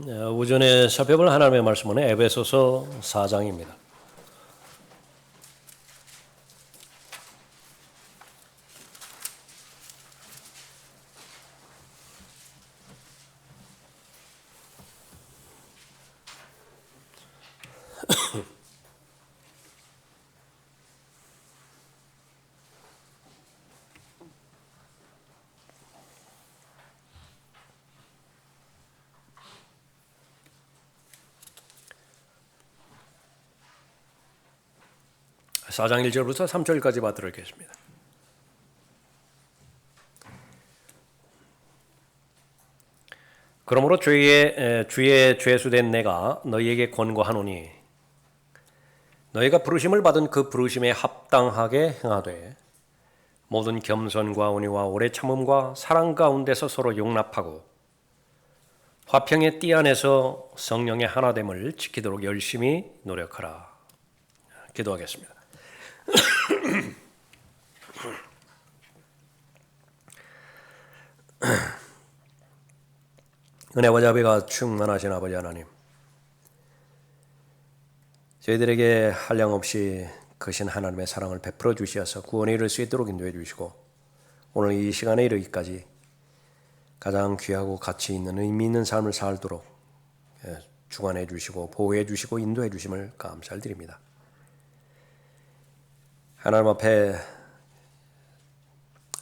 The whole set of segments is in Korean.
오전에 살펴볼 하나님의 말씀은 에베소서 4장입니다. 사장 1절부터 3절까지 받도록 하겠습니다. 그러므로 주의 죄수된 내가 너희에게 권고하노니 너희가 부르심을 받은 그 부르심에 합당하게 행하되 모든 겸손과 온유와 오래 참음과 사랑 가운데서 서로 용납하고 화평의 띠 안에서 성령의 하나됨을 지키도록 열심히 노력하라. 기도하겠습니다. 은혜와 자비가 충만하신 아버지 하나님, 저희들에게 한량없이 크신 하나님의 사랑을 베풀어 주시어서 구원에 이를 수 있도록 인도해 주시고 오늘 이 시간에 이르기까지 가장 귀하고 가치 있는 의미 있는 삶을 살도록 주관해 주시고 보호해 주시고 인도해 주심을 감사드립니다. 하나님 앞에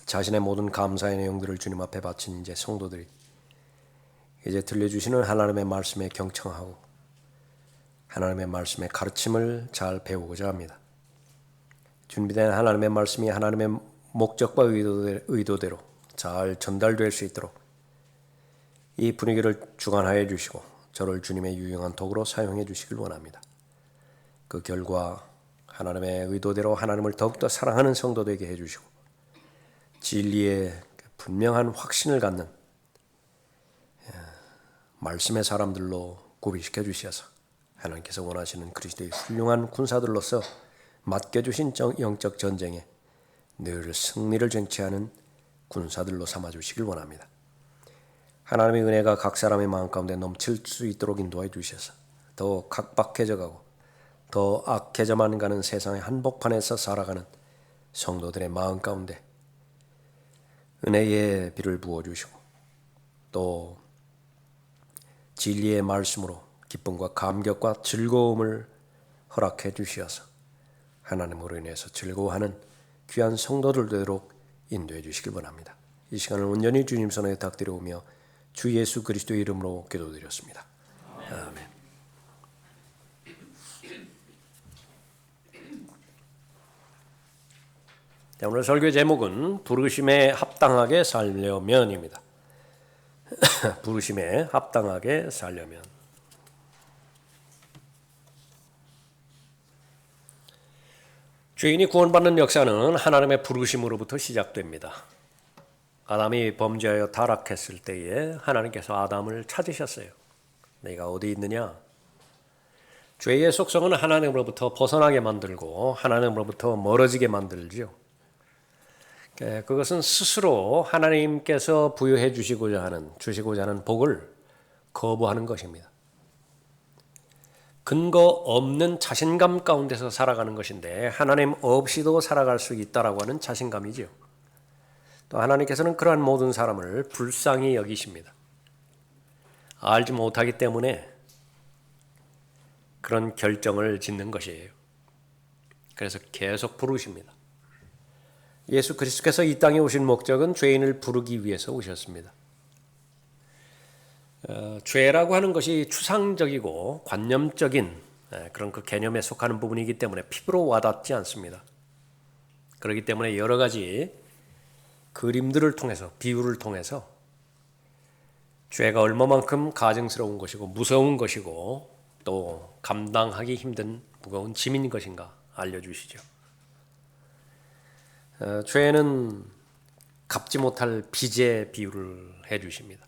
자신의 모든 감사의 내용들을 주님 앞에 바친 이제 성도들이 이제 들려주시는 하나님의 말씀에 경청하고 하나님의 말씀의 가르침을 잘 배우고자 합니다. 준비된 하나님의 말씀이 하나님의 목적과 의도대로 잘 전달될 수 있도록 이 분위기를 주관하여 주시고 저를 주님의 유용한 도구로 사용해 주시길 원합니다. 그 결과 하나님의 의도대로 하나님을 더욱더 사랑하는 성도되게 해주시고 진리에 분명한 확신을 갖는 말씀의 사람들로 구비시켜 주셔서 하나님께서 원하시는 그리스도의 훌륭한 군사들로서 맡겨주신 영적 전쟁에 늘 승리를 쟁취하는 군사들로 삼아주시길 원합니다. 하나님의 은혜가 각 사람의 마음 가운데 넘칠 수 있도록 인도해 주셔서 더 각박해져 가고 더 악해져만 가는 세상의 한복판에서 살아가는 성도들의 마음 가운데 은혜의 비를 부어주시고 또 진리의 말씀으로 기쁨과 감격과 즐거움을 허락해 주시어서 하나님으로 인해서 즐거워하는 귀한 성도들 되도록 인도해 주시길 원합니다. 이 시간을 온전히 주님 손에 탁드려오며 주 예수 그리스도의 이름으로 기도드렸습니다. 아멘. 오늘 설교 제목은 부르심에 합당하게 살려면입니다. 부르심에 합당하게 살려면. 죄인이 구원받는 역사는 하나님의 부르심으로부터 시작됩니다. 아담이 범죄하여 타락했을 때에 하나님께서 아담을 찾으셨어요. 내가 어디 있느냐? 죄의 속성은 하나님으로부터 벗어나게 만들고 하나님으로부터 멀어지게 만들죠. 그것은 스스로 하나님께서 부여해 주시고자 하는 복을 거부하는 것입니다. 근거 없는 자신감 가운데서 살아가는 것인데 하나님 없이도 살아갈 수 있다라고 하는 자신감이죠. 또 하나님께서는 그러한 모든 사람을 불쌍히 여기십니다. 알지 못하기 때문에 그런 결정을 짓는 것이에요. 그래서 계속 부르십니다. 예수 그리스도께서 이 땅에 오신 목적은 죄인을 부르기 위해서 오셨습니다. 죄라고 하는 것이 추상적이고 관념적인 그런 그 개념에 속하는 부분이기 때문에 피부로 와닿지 않습니다. 그렇기 때문에 여러 가지 그림들을 통해서 비유를 통해서 죄가 얼마만큼 가증스러운 것이고 무서운 것이고 또 감당하기 힘든 무거운 짐인 것인가 알려주시죠. 죄는 갚지 못할 빚의 비유를 해주십니다.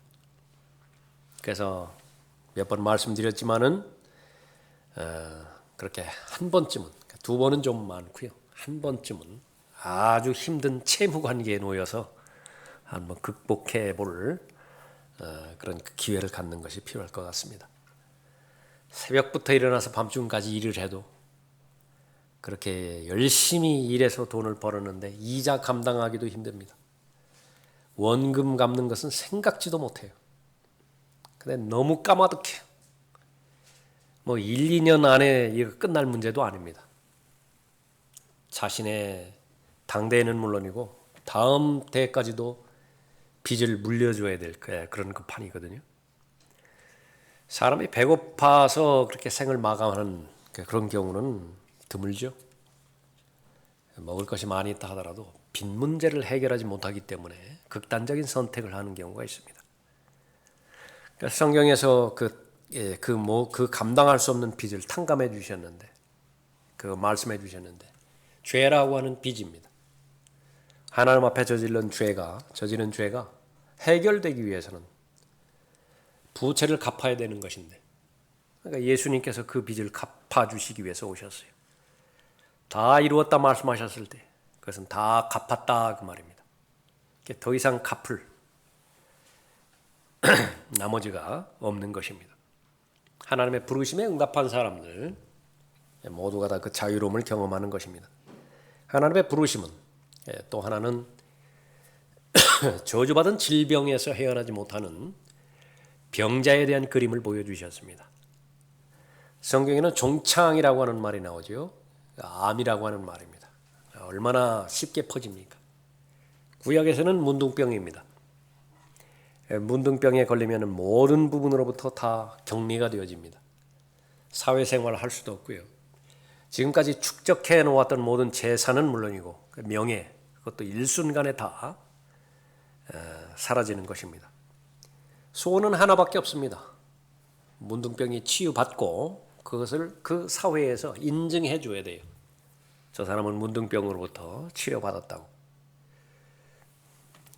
그래서 몇 번 말씀드렸지만은 그렇게 한 번쯤은, 두 번은 좀 많고요. 한 번쯤은 아주 힘든 채무 관계에 놓여서 한번 극복해 볼 그런 기회를 갖는 것이 필요할 것 같습니다. 새벽부터 일어나서 밤중까지 일을 해도 그렇게 열심히 일해서 돈을 벌었는데 이자 감당하기도 힘듭니다. 원금 갚는 것은 생각지도 못해요. 근데 너무 까마득해요. 1, 2년 안에 이거 끝날 문제도 아닙니다. 자신의 당대에는 물론이고 다음 대까지도 빚을 물려줘야 될 그런 판이거든요. 사람이 배고파서 그렇게 생을 마감하는 그런 경우는 드물죠. 먹을 것이 많이 있다 하더라도 빚 문제를 해결하지 못하기 때문에 극단적인 선택을 하는 경우가 있습니다. 그래서 성경에서 그 감당할 수 없는 빚을 탕감해 주셨는데, 말씀해 주셨는데, 죄라고 하는 빚입니다. 하나님 앞에 저지른 죄가 해결되기 위해서는 부채를 갚아야 되는 것인데, 그러니까 예수님께서 그 빚을 갚아주시기 위해서 오셨어요. 다 이루었다 말씀하셨을 때 그것은 다 갚았다 그 말입니다. 더 이상 갚을 나머지가 없는 것입니다. 하나님의 부르심에 응답한 사람들 모두가 다 그 자유로움을 경험하는 것입니다. 하나님의 부르심은 또 하나는 저주받은 질병에서 헤어나지 못하는 병자에 대한 그림을 보여주셨습니다. 성경에는 종창이라고 하는 말이 나오죠. 암이라고 하는 말입니다. 얼마나 쉽게 퍼집니까? 구약에서는 문둥병입니다. 문둥병에 걸리면 모든 부분으로부터 다 격리가 되어집니다. 사회생활을 할 수도 없고요. 지금까지 축적해 놓았던 모든 재산은 물론이고 명예, 그것도 일순간에 다 사라지는 것입니다. 소원은 하나밖에 없습니다. 문둥병이 치유받고 그것을 그 사회에서 인증해 줘야 돼요. 저 사람은 문둥병으로부터 치료받았다고.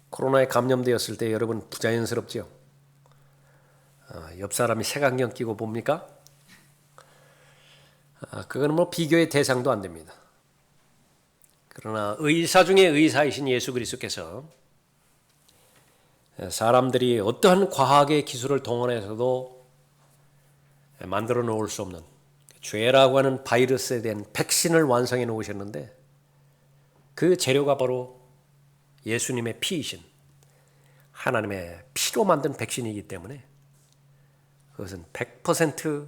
코로나에 감염되었을 때 여러분 부자연스럽죠? 옆 사람이 색안경 끼고 봅니까? 그건 비교의 대상도 안 됩니다. 그러나 의사 중에 의사이신 예수 그리스도께서 사람들이 어떠한 과학의 기술을 동원해서도 만들어 놓을 수 없는 죄라고 하는 바이러스에 대한 백신을 완성해 놓으셨는데 그 재료가 바로 예수님의 피이신 하나님의 피로 만든 백신이기 때문에 그것은 100%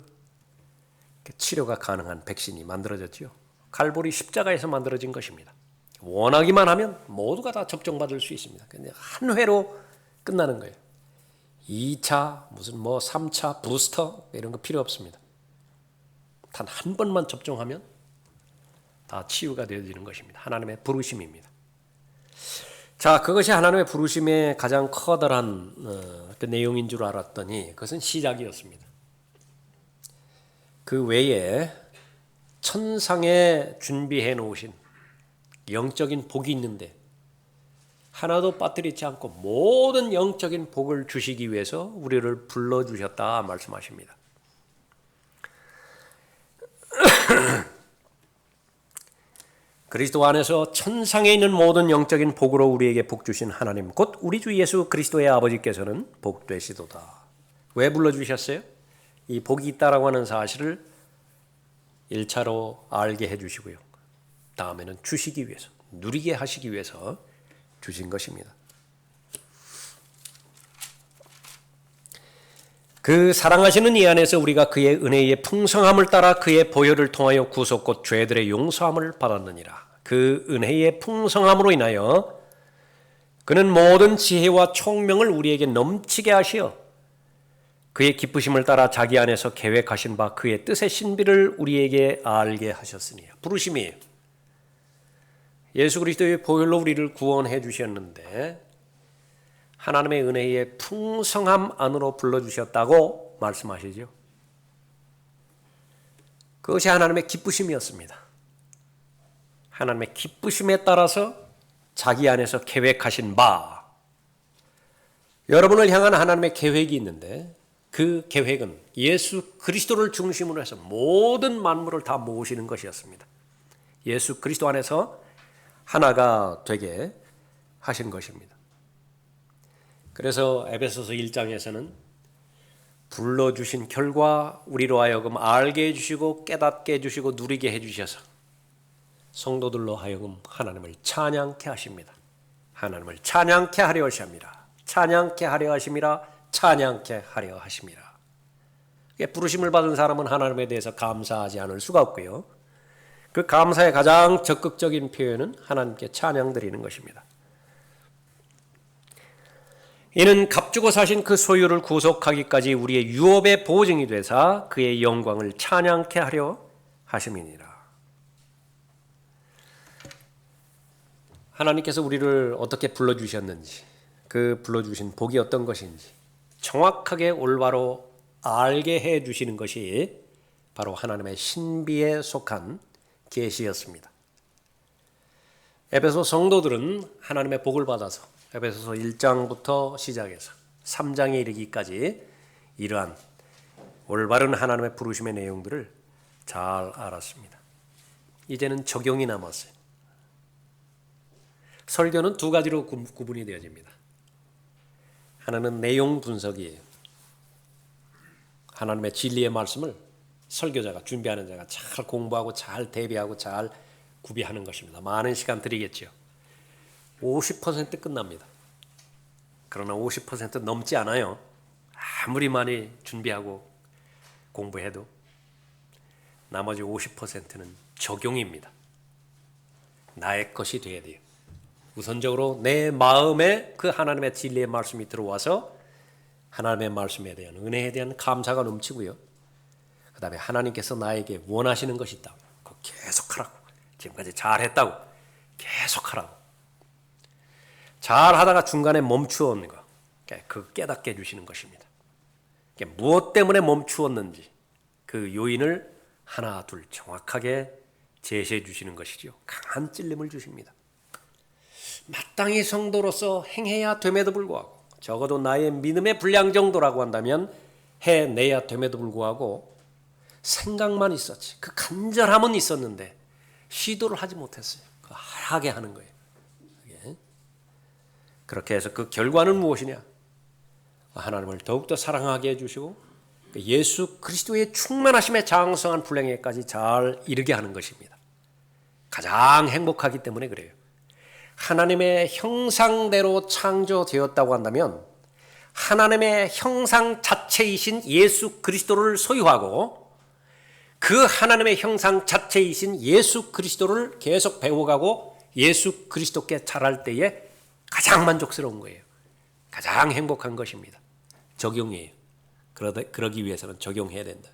치료가 가능한 백신이 만들어졌죠. 칼보리 십자가에서 만들어진 것입니다. 원하기만 하면 모두가 다 접종받을 수 있습니다. 근데 한 회로 끝나는 거예요. 2차, 3차, 부스터 이런 거 필요 없습니다. 단 한 번만 접종하면 다 치유가 되어지는 것입니다. 하나님의 부르심입니다. 자, 그것이 하나님의 부르심의 가장 커다란 그 내용인 줄 알았더니 그것은 시작이었습니다. 그 외에 천상에 준비해 놓으신 영적인 복이 있는데 하나도 빠뜨리지 않고 모든 영적인 복을 주시기 위해서 우리를 불러주셨다 말씀하십니다. 그리스도 안에서 천상에 있는 모든 영적인 복으로 우리에게 복 주신 하나님 곧 우리 주 예수 그리스도의 아버지께서는 복 되시도다. 왜 불러주셨어요? 이 복이 있다라고 하는 사실을 1차로 알게 해주시고요. 다음에는 주시기 위해서, 누리게 하시기 위해서 주신 것입니다. 그 사랑하시는 이 안에서 우리가 그의 은혜의 풍성함을 따라 그의 보혈을 통하여 구속 곧 죄들의 용서함을 받았느니라. 그 은혜의 풍성함으로 인하여 그는 모든 지혜와 총명을 우리에게 넘치게 하시어 그의 기쁘심을 따라 자기 안에서 계획하신 바 그의 뜻의 신비를 우리에게 알게 하셨으니. 부르심이에요. 예수 그리스도의 보혈로 우리를 구원해 주셨는데 하나님의 은혜의 풍성함 안으로 불러주셨다고 말씀하시죠. 그것이 하나님의 기쁘심이었습니다. 하나님의 기쁘심에 따라서 자기 안에서 계획하신 바, 여러분을 향한 하나님의 계획이 있는데 그 계획은 예수 그리스도를 중심으로 해서 모든 만물을 다 모으시는 것이었습니다. 예수 그리스도 안에서 하나가 되게 하신 것입니다. 그래서 에베소서 1장에서는 불러주신 결과 우리로 하여금 알게 해주시고 깨닫게 해주시고 누리게 해주셔서 성도들로 하여금 하나님을 찬양케 하십니다. 하나님을 찬양케 하려 하십니다. 찬양케 하려 하심이라 찬양케 하려 하심이라. 부르심을 받은 사람은 하나님에 대해서 감사하지 않을 수가 없고요. 그 감사의 가장 적극적인 표현은 하나님께 찬양 드리는 것입니다. 이는 값주고 사신 그 소유를 구속하기까지 우리의 유업의 보증이 되사 그의 영광을 찬양케 하려 하심이니라. 하나님께서 우리를 어떻게 불러주셨는지, 그 불러주신 복이 어떤 것인지 정확하게 올바로 알게 해주시는 것이 바로 하나님의 신비에 속한 계시였습니다. 에베소 성도들은 하나님의 복을 받아서 에베소서 1장부터 시작해서 3장에 이르기까지 이러한 올바른 하나님의 부르심의 내용들을 잘 알았습니다. 이제는 적용이 남았어요. 설교는 두 가지로 구분이 되어집니다. 하나는 내용 분석이에요. 하나님의 진리의 말씀을 설교자가, 준비하는 자가 잘 공부하고 잘 대비하고 잘 구비하는 것입니다. 많은 시간 들이겠죠. 50% 끝납니다. 그러나 50% 넘지 않아요. 아무리 많이 준비하고 공부해도 나머지 50%는 적용입니다. 나의 것이 되어야 돼요. 우선적으로 내 마음에 그 하나님의 진리의 말씀이 들어와서 하나님의 말씀에 대한 은혜에 대한 감사가 넘치고요. 그 다음에 하나님께서 나에게 원하시는 것이 있다. 그거 계속하라고. 지금까지 잘했다고. 계속하라고. 잘하다가 중간에 멈추었는 거. 그거 깨닫게 해주시는 것입니다. 무엇 때문에 멈추었는지 그 요인을 하나 둘 정확하게 제시해 주시는 것이죠. 강한 찔림을 주십니다. 마땅히 성도로서 행해야 됨에도 불구하고 적어도 나의 믿음의 분량 정도라고 한다면 해내야 됨에도 불구하고 생각만 있었지. 그 간절함은 있었는데 시도를 하지 못했어요. 하게 하는 거예요. 그렇게 해서 그 결과는 무엇이냐? 하나님을 더욱더 사랑하게 해주시고 예수 그리스도의 충만하심에 장성한 분량에까지 잘 이르게 하는 것입니다. 가장 행복하기 때문에 그래요. 하나님의 형상대로 창조되었다고 한다면 하나님의 형상 자체이신 예수 그리스도를 소유하고 그 하나님의 형상 자체이신 예수 그리스도를 계속 배워가고 예수 그리스도께 자랄 때에 가장 만족스러운 거예요. 가장 행복한 것입니다. 적용이에요. 그러기 위해서는 적용해야 된다.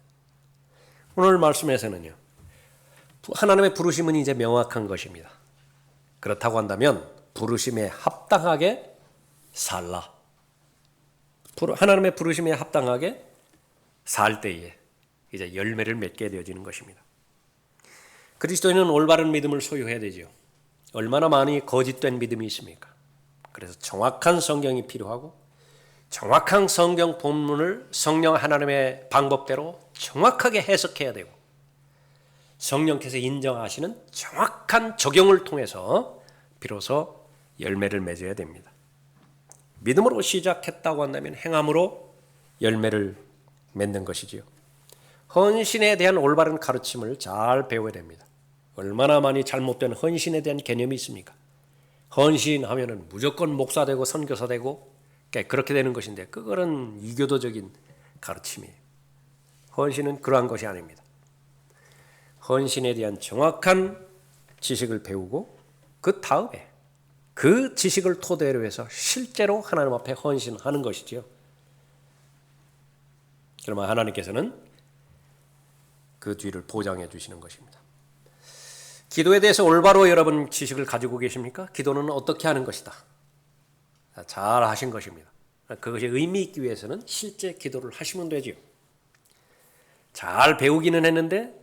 오늘 말씀에서는요. 하나님의 부르심은 이제 명확한 것입니다. 그렇다고 한다면 부르심에 합당하게 살라. 하나님의 부르심에 합당하게 살 때에 이제 열매를 맺게 되어지는 것입니다. 그리스도인은 올바른 믿음을 소유해야 되죠. 얼마나 많이 거짓된 믿음이 있습니까? 그래서 정확한 성경이 필요하고 정확한 성경 본문을 성령 하나님의 방법대로 정확하게 해석해야 되고 성령께서 인정하시는 정확한 적용을 통해서 비로소 열매를 맺어야 됩니다. 믿음으로 시작했다고 한다면 행함으로 열매를 맺는 것이지요. 헌신에 대한 올바른 가르침을 잘 배워야 됩니다. 얼마나 많이 잘못된 헌신에 대한 개념이 있습니까? 헌신하면은 무조건 목사 되고 선교사 되고 그렇게 되는 것인데 그거는 이교도적인 가르침이에요. 헌신은 그러한 것이 아닙니다. 헌신에 대한 정확한 지식을 배우고 그 다음에 그 지식을 토대로 해서 실제로 하나님 앞에 헌신하는 것이지요. 그러면 하나님께서는 그 뒤를 보장해 주시는 것입니다. 기도에 대해서 올바로 여러분 지식을 가지고 계십니까? 기도는 어떻게 하는 것이다. 잘 하신 것입니다. 그것이 의미 있기 위해서는 실제 기도를 하시면 되지요. 잘 배우기는 했는데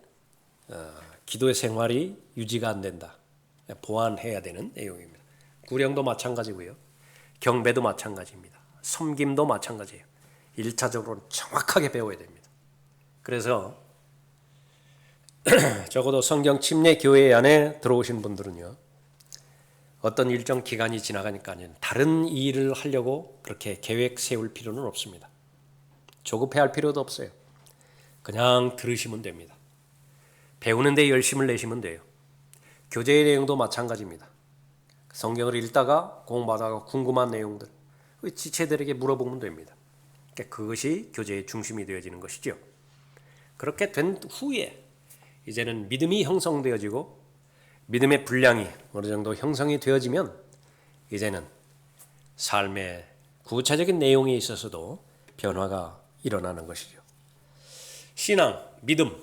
기도의 생활이 유지가 안 된다. 보완해야 되는 내용입니다. 구령도 마찬가지고요. 경배도 마찬가지입니다. 섬김도 마찬가지예요. 1차적으로는 정확하게 배워야 됩니다. 그래서 적어도 성경 침례 교회 안에 들어오신 분들은요. 어떤 일정 기간이 지나가니까는 다른 일을 하려고 그렇게 계획 세울 필요는 없습니다. 조급해할 필요도 없어요. 그냥 들으시면 됩니다. 배우는 데 열심을 내시면 돼요. 교재의 내용도 마찬가지입니다. 성경을 읽다가 공부하다가 궁금한 내용들 지체들에게 물어보면 됩니다. 그것이 교재의 중심이 되어지는 것이죠. 그렇게 된 후에 이제는 믿음이 형성되어지고 믿음의 분량이 어느 정도 형성이 되어지면 이제는 삶의 구체적인 내용에 있어서도 변화가 일어나는 것이죠. 신앙, 믿음,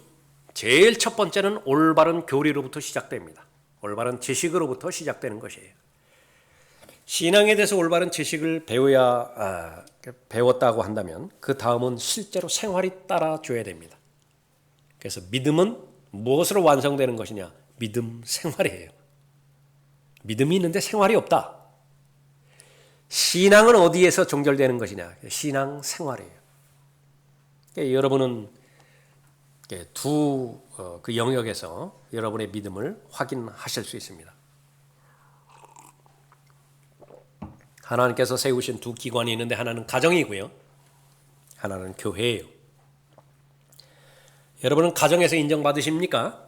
제일 첫 번째는 올바른 교리로부터 시작됩니다. 올바른 지식으로부터 시작되는 것이에요. 신앙에 대해서 올바른 지식을 배웠다고 한다면 그 다음은 실제로 생활이 따라줘야 됩니다. 그래서 믿음은 무엇으로 완성되는 것이냐? 믿음 생활이에요. 믿음이 있는데 생활이 없다. 신앙은 어디에서 종결되는 것이냐? 신앙 생활이에요. 여러분은 두 그 영역에서 여러분의 믿음을 확인하실 수 있습니다. 하나님께서 세우신 두 기관이 있는데 하나는 가정이고요. 하나는 교회예요. 여러분은 가정에서 인정받으십니까?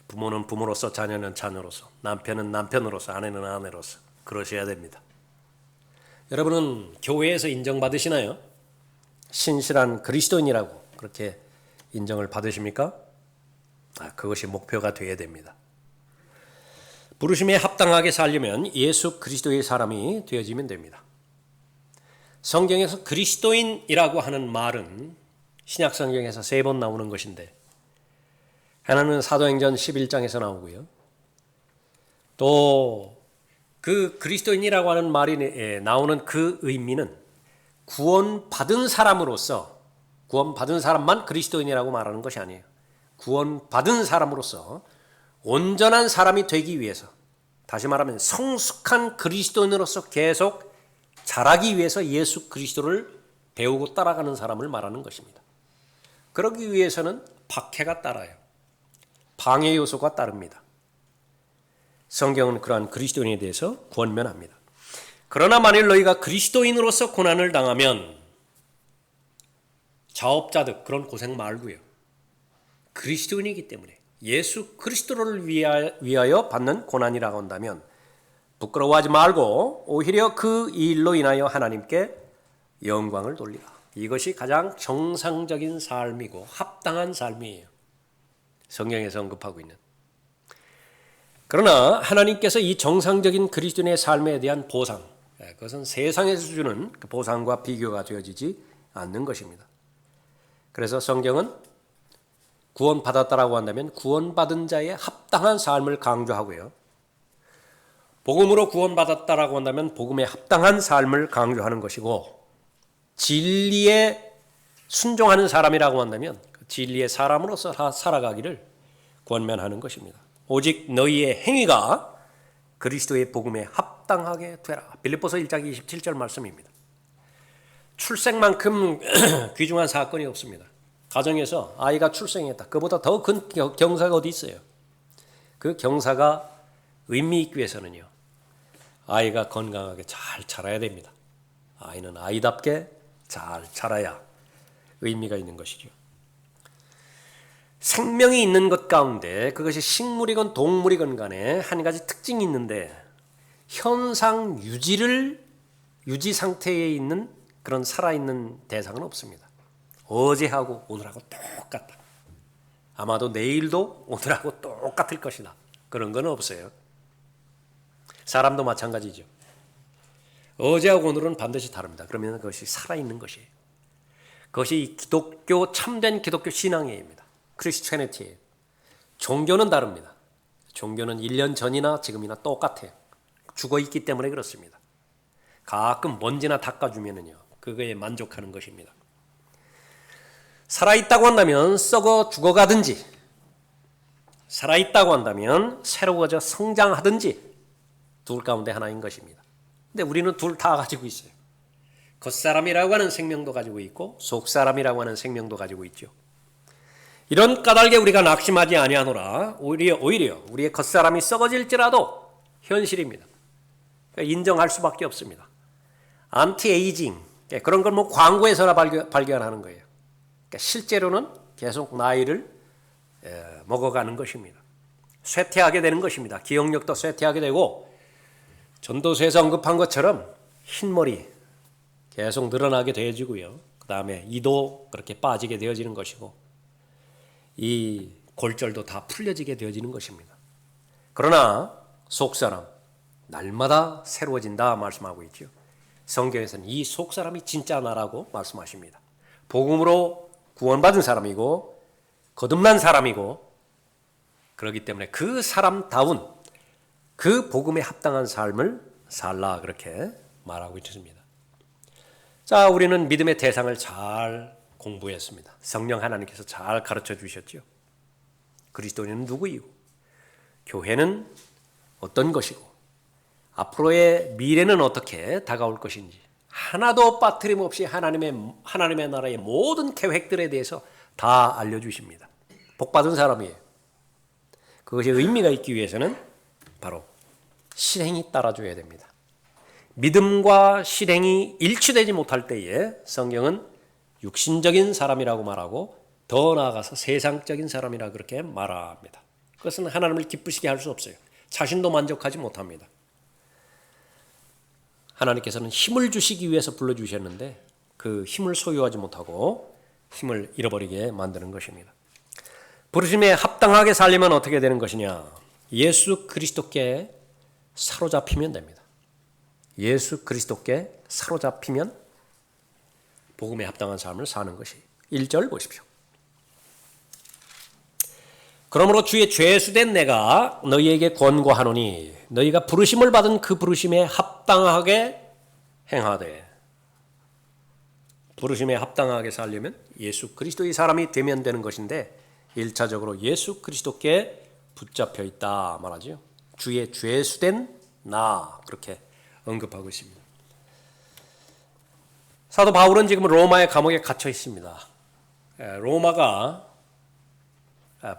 부모는 부모로서, 자녀는 자녀로서, 남편은 남편으로서, 아내는 아내로서 그러셔야 됩니다. 여러분은 교회에서 인정받으시나요? 신실한 그리스도인이라고 그렇게 인정을 받으십니까? 그것이 목표가 되어야 됩니다. 부르심에 합당하게 살려면 예수 그리스도의 사람이 되어지면 됩니다. 성경에서 그리스도인이라고 하는 말은 신약 성경에서 3번 나오는 것인데 하나는 사도행전 11장에서 나오고요. 또 그 그리스도인이라고 하는 말이 나오는 그 의미는 구원받은 사람으로서 구원받은 사람만 그리스도인이라고 말하는 것이 아니에요. 구원받은 사람으로서 온전한 사람이 되기 위해서, 다시 말하면 성숙한 그리스도인으로서 계속 자라기 위해서 예수 그리스도를 배우고 따라가는 사람을 말하는 것입니다. 그러기 위해서는 박해가 따라요. 방해 요소가 따릅니다. 성경은 그러한 그리스도인에 대해서 권면합니다. 그러나 만일 너희가 그리스도인으로서 고난을 당하면 자업자득 그런 고생 말고요. 그리스도인이기 때문에 예수 그리스도를 위하여 받는 고난이라고 한다면 부끄러워하지 말고 오히려 그 일로 인하여 하나님께 영광을 돌리라. 이것이 가장 정상적인 삶이고 합당한 삶이에요. 성경에서 언급하고 있는. 그러나 하나님께서 이 정상적인 그리스도인의 삶에 대한 보상, 그것은 세상에서 주는 그 보상과 비교가 되어지지 않는 것입니다. 그래서 성경은 구원받았다라고 한다면 구원받은 자의 합당한 삶을 강조하고요. 복음으로 구원받았다라고 한다면 복음에 합당한 삶을 강조하는 것이고, 진리에 순종하는 사람이라고 한다면 그 진리의 사람으로서 살아가기를 권면하는 것입니다. 오직 너희의 행위가 그리스도의 복음에 합당하게 되라. 빌립보서 1장 27절 말씀입니다. 출생만큼 귀중한 사건이 없습니다. 가정에서 아이가 출생했다. 그보다 더 큰 경사가 어디 있어요? 그 경사가 의미 있기 위해서는요, 아이가 건강하게 잘 자라야 됩니다. 아이는 아이답게 잘 자라야 의미가 있는 것이죠. 생명이 있는 것 가운데 그것이 식물이건 동물이건 간에 한 가지 특징이 있는데 현상 유지 상태에 있는 그런 살아있는 대상은 없습니다. 어제하고 오늘하고 똑같다. 아마도 내일도 오늘하고 똑같을 것이다. 그런 건 없어요. 사람도 마찬가지죠. 어제하고 오늘은 반드시 다릅니다. 그러면 그것이 살아있는 것이에요. 그것이 참된 기독교 신앙입니다. 크리스천리티예요. 종교는 다릅니다. 종교는 1년 전이나 지금이나 똑같아요. 죽어있기 때문에 그렇습니다. 가끔 먼지나 닦아주면은요, 그거에 만족하는 것입니다. 살아있다고 한다면 썩어 죽어가든지, 살아있다고 한다면 새로워져 성장하든지 둘 가운데 하나인 것입니다. 근데 우리는 둘 다 가지고 있어요. 겉사람이라고 하는 생명도 가지고 있고 속사람이라고 하는 생명도 가지고 있죠. 이런 까닭에 우리가 낙심하지 아니하노라. 오히려 우리의 겉사람이 썩어질지라도 현실입니다. 인정할 수밖에 없습니다. 안티에이징, 그런 걸 뭐 광고에서나 발견하는 거예요. 그러니까 실제로는 계속 나이를 먹어가는 것입니다. 쇠퇴하게 되는 것입니다. 기억력도 쇠퇴하게 되고, 전도서에서 언급한 것처럼 흰머리 계속 늘어나게 되어지고요. 그 다음에 이도 그렇게 빠지게 되어지는 것이고, 이 골절도 다 풀려지게 되어지는 것입니다. 그러나 속사람 날마다 새로워진다 말씀하고 있죠. 성경에서는 이 속사람이 진짜 나라고 말씀하십니다. 복음으로 구원받은 사람이고 거듭난 사람이고, 그렇기 때문에 그 사람다운 그 복음에 합당한 삶을 살라, 그렇게 말하고 있습니다. 자, 우리는 믿음의 대상을 잘 공부했습니다. 성령 하나님께서 잘 가르쳐 주셨죠. 그리스도인은 누구이고, 교회는 어떤 것이고, 앞으로의 미래는 어떻게 다가올 것인지 하나도 빠트림 없이 하나님의 나라의 모든 계획들에 대해서 다 알려주십니다. 복받은 사람이에요. 그것이 의미가 있기 위해서는 바로 실행이 따라줘야 됩니다. 믿음과 실행이 일치되지 못할 때에 성경은 육신적인 사람이라고 말하고, 더 나아가서 세상적인 사람이라 그렇게 말합니다. 그것은 하나님을 기쁘시게 할 수 없어요. 자신도 만족하지 못합니다. 하나님께서는 힘을 주시기 위해서 불러주셨는데 그 힘을 소유하지 못하고 힘을 잃어버리게 만드는 것입니다. 부르심에 합당하게 살려면 어떻게 되는 것이냐? 예수 그리스도께 사로잡히면 됩니다. 예수 그리스도께 사로잡히면 복음에 합당한 삶을 사는 것이 1절 보십시오. 그러므로 주의 죄수된 내가 너희에게 권고하노니 너희가 부르심을 받은 그 부르심에 합당하게 행하되. 부르심에 합당하게 살려면 예수 그리스도의 사람이 되면 되는 것인데, 1차적으로 예수 그리스도께 붙잡혀 있다 말하죠. 주의 죄수된 나, 그렇게 언급하고 있습니다. 사도 바울은 지금 로마의 감옥에 갇혀 있습니다. 로마가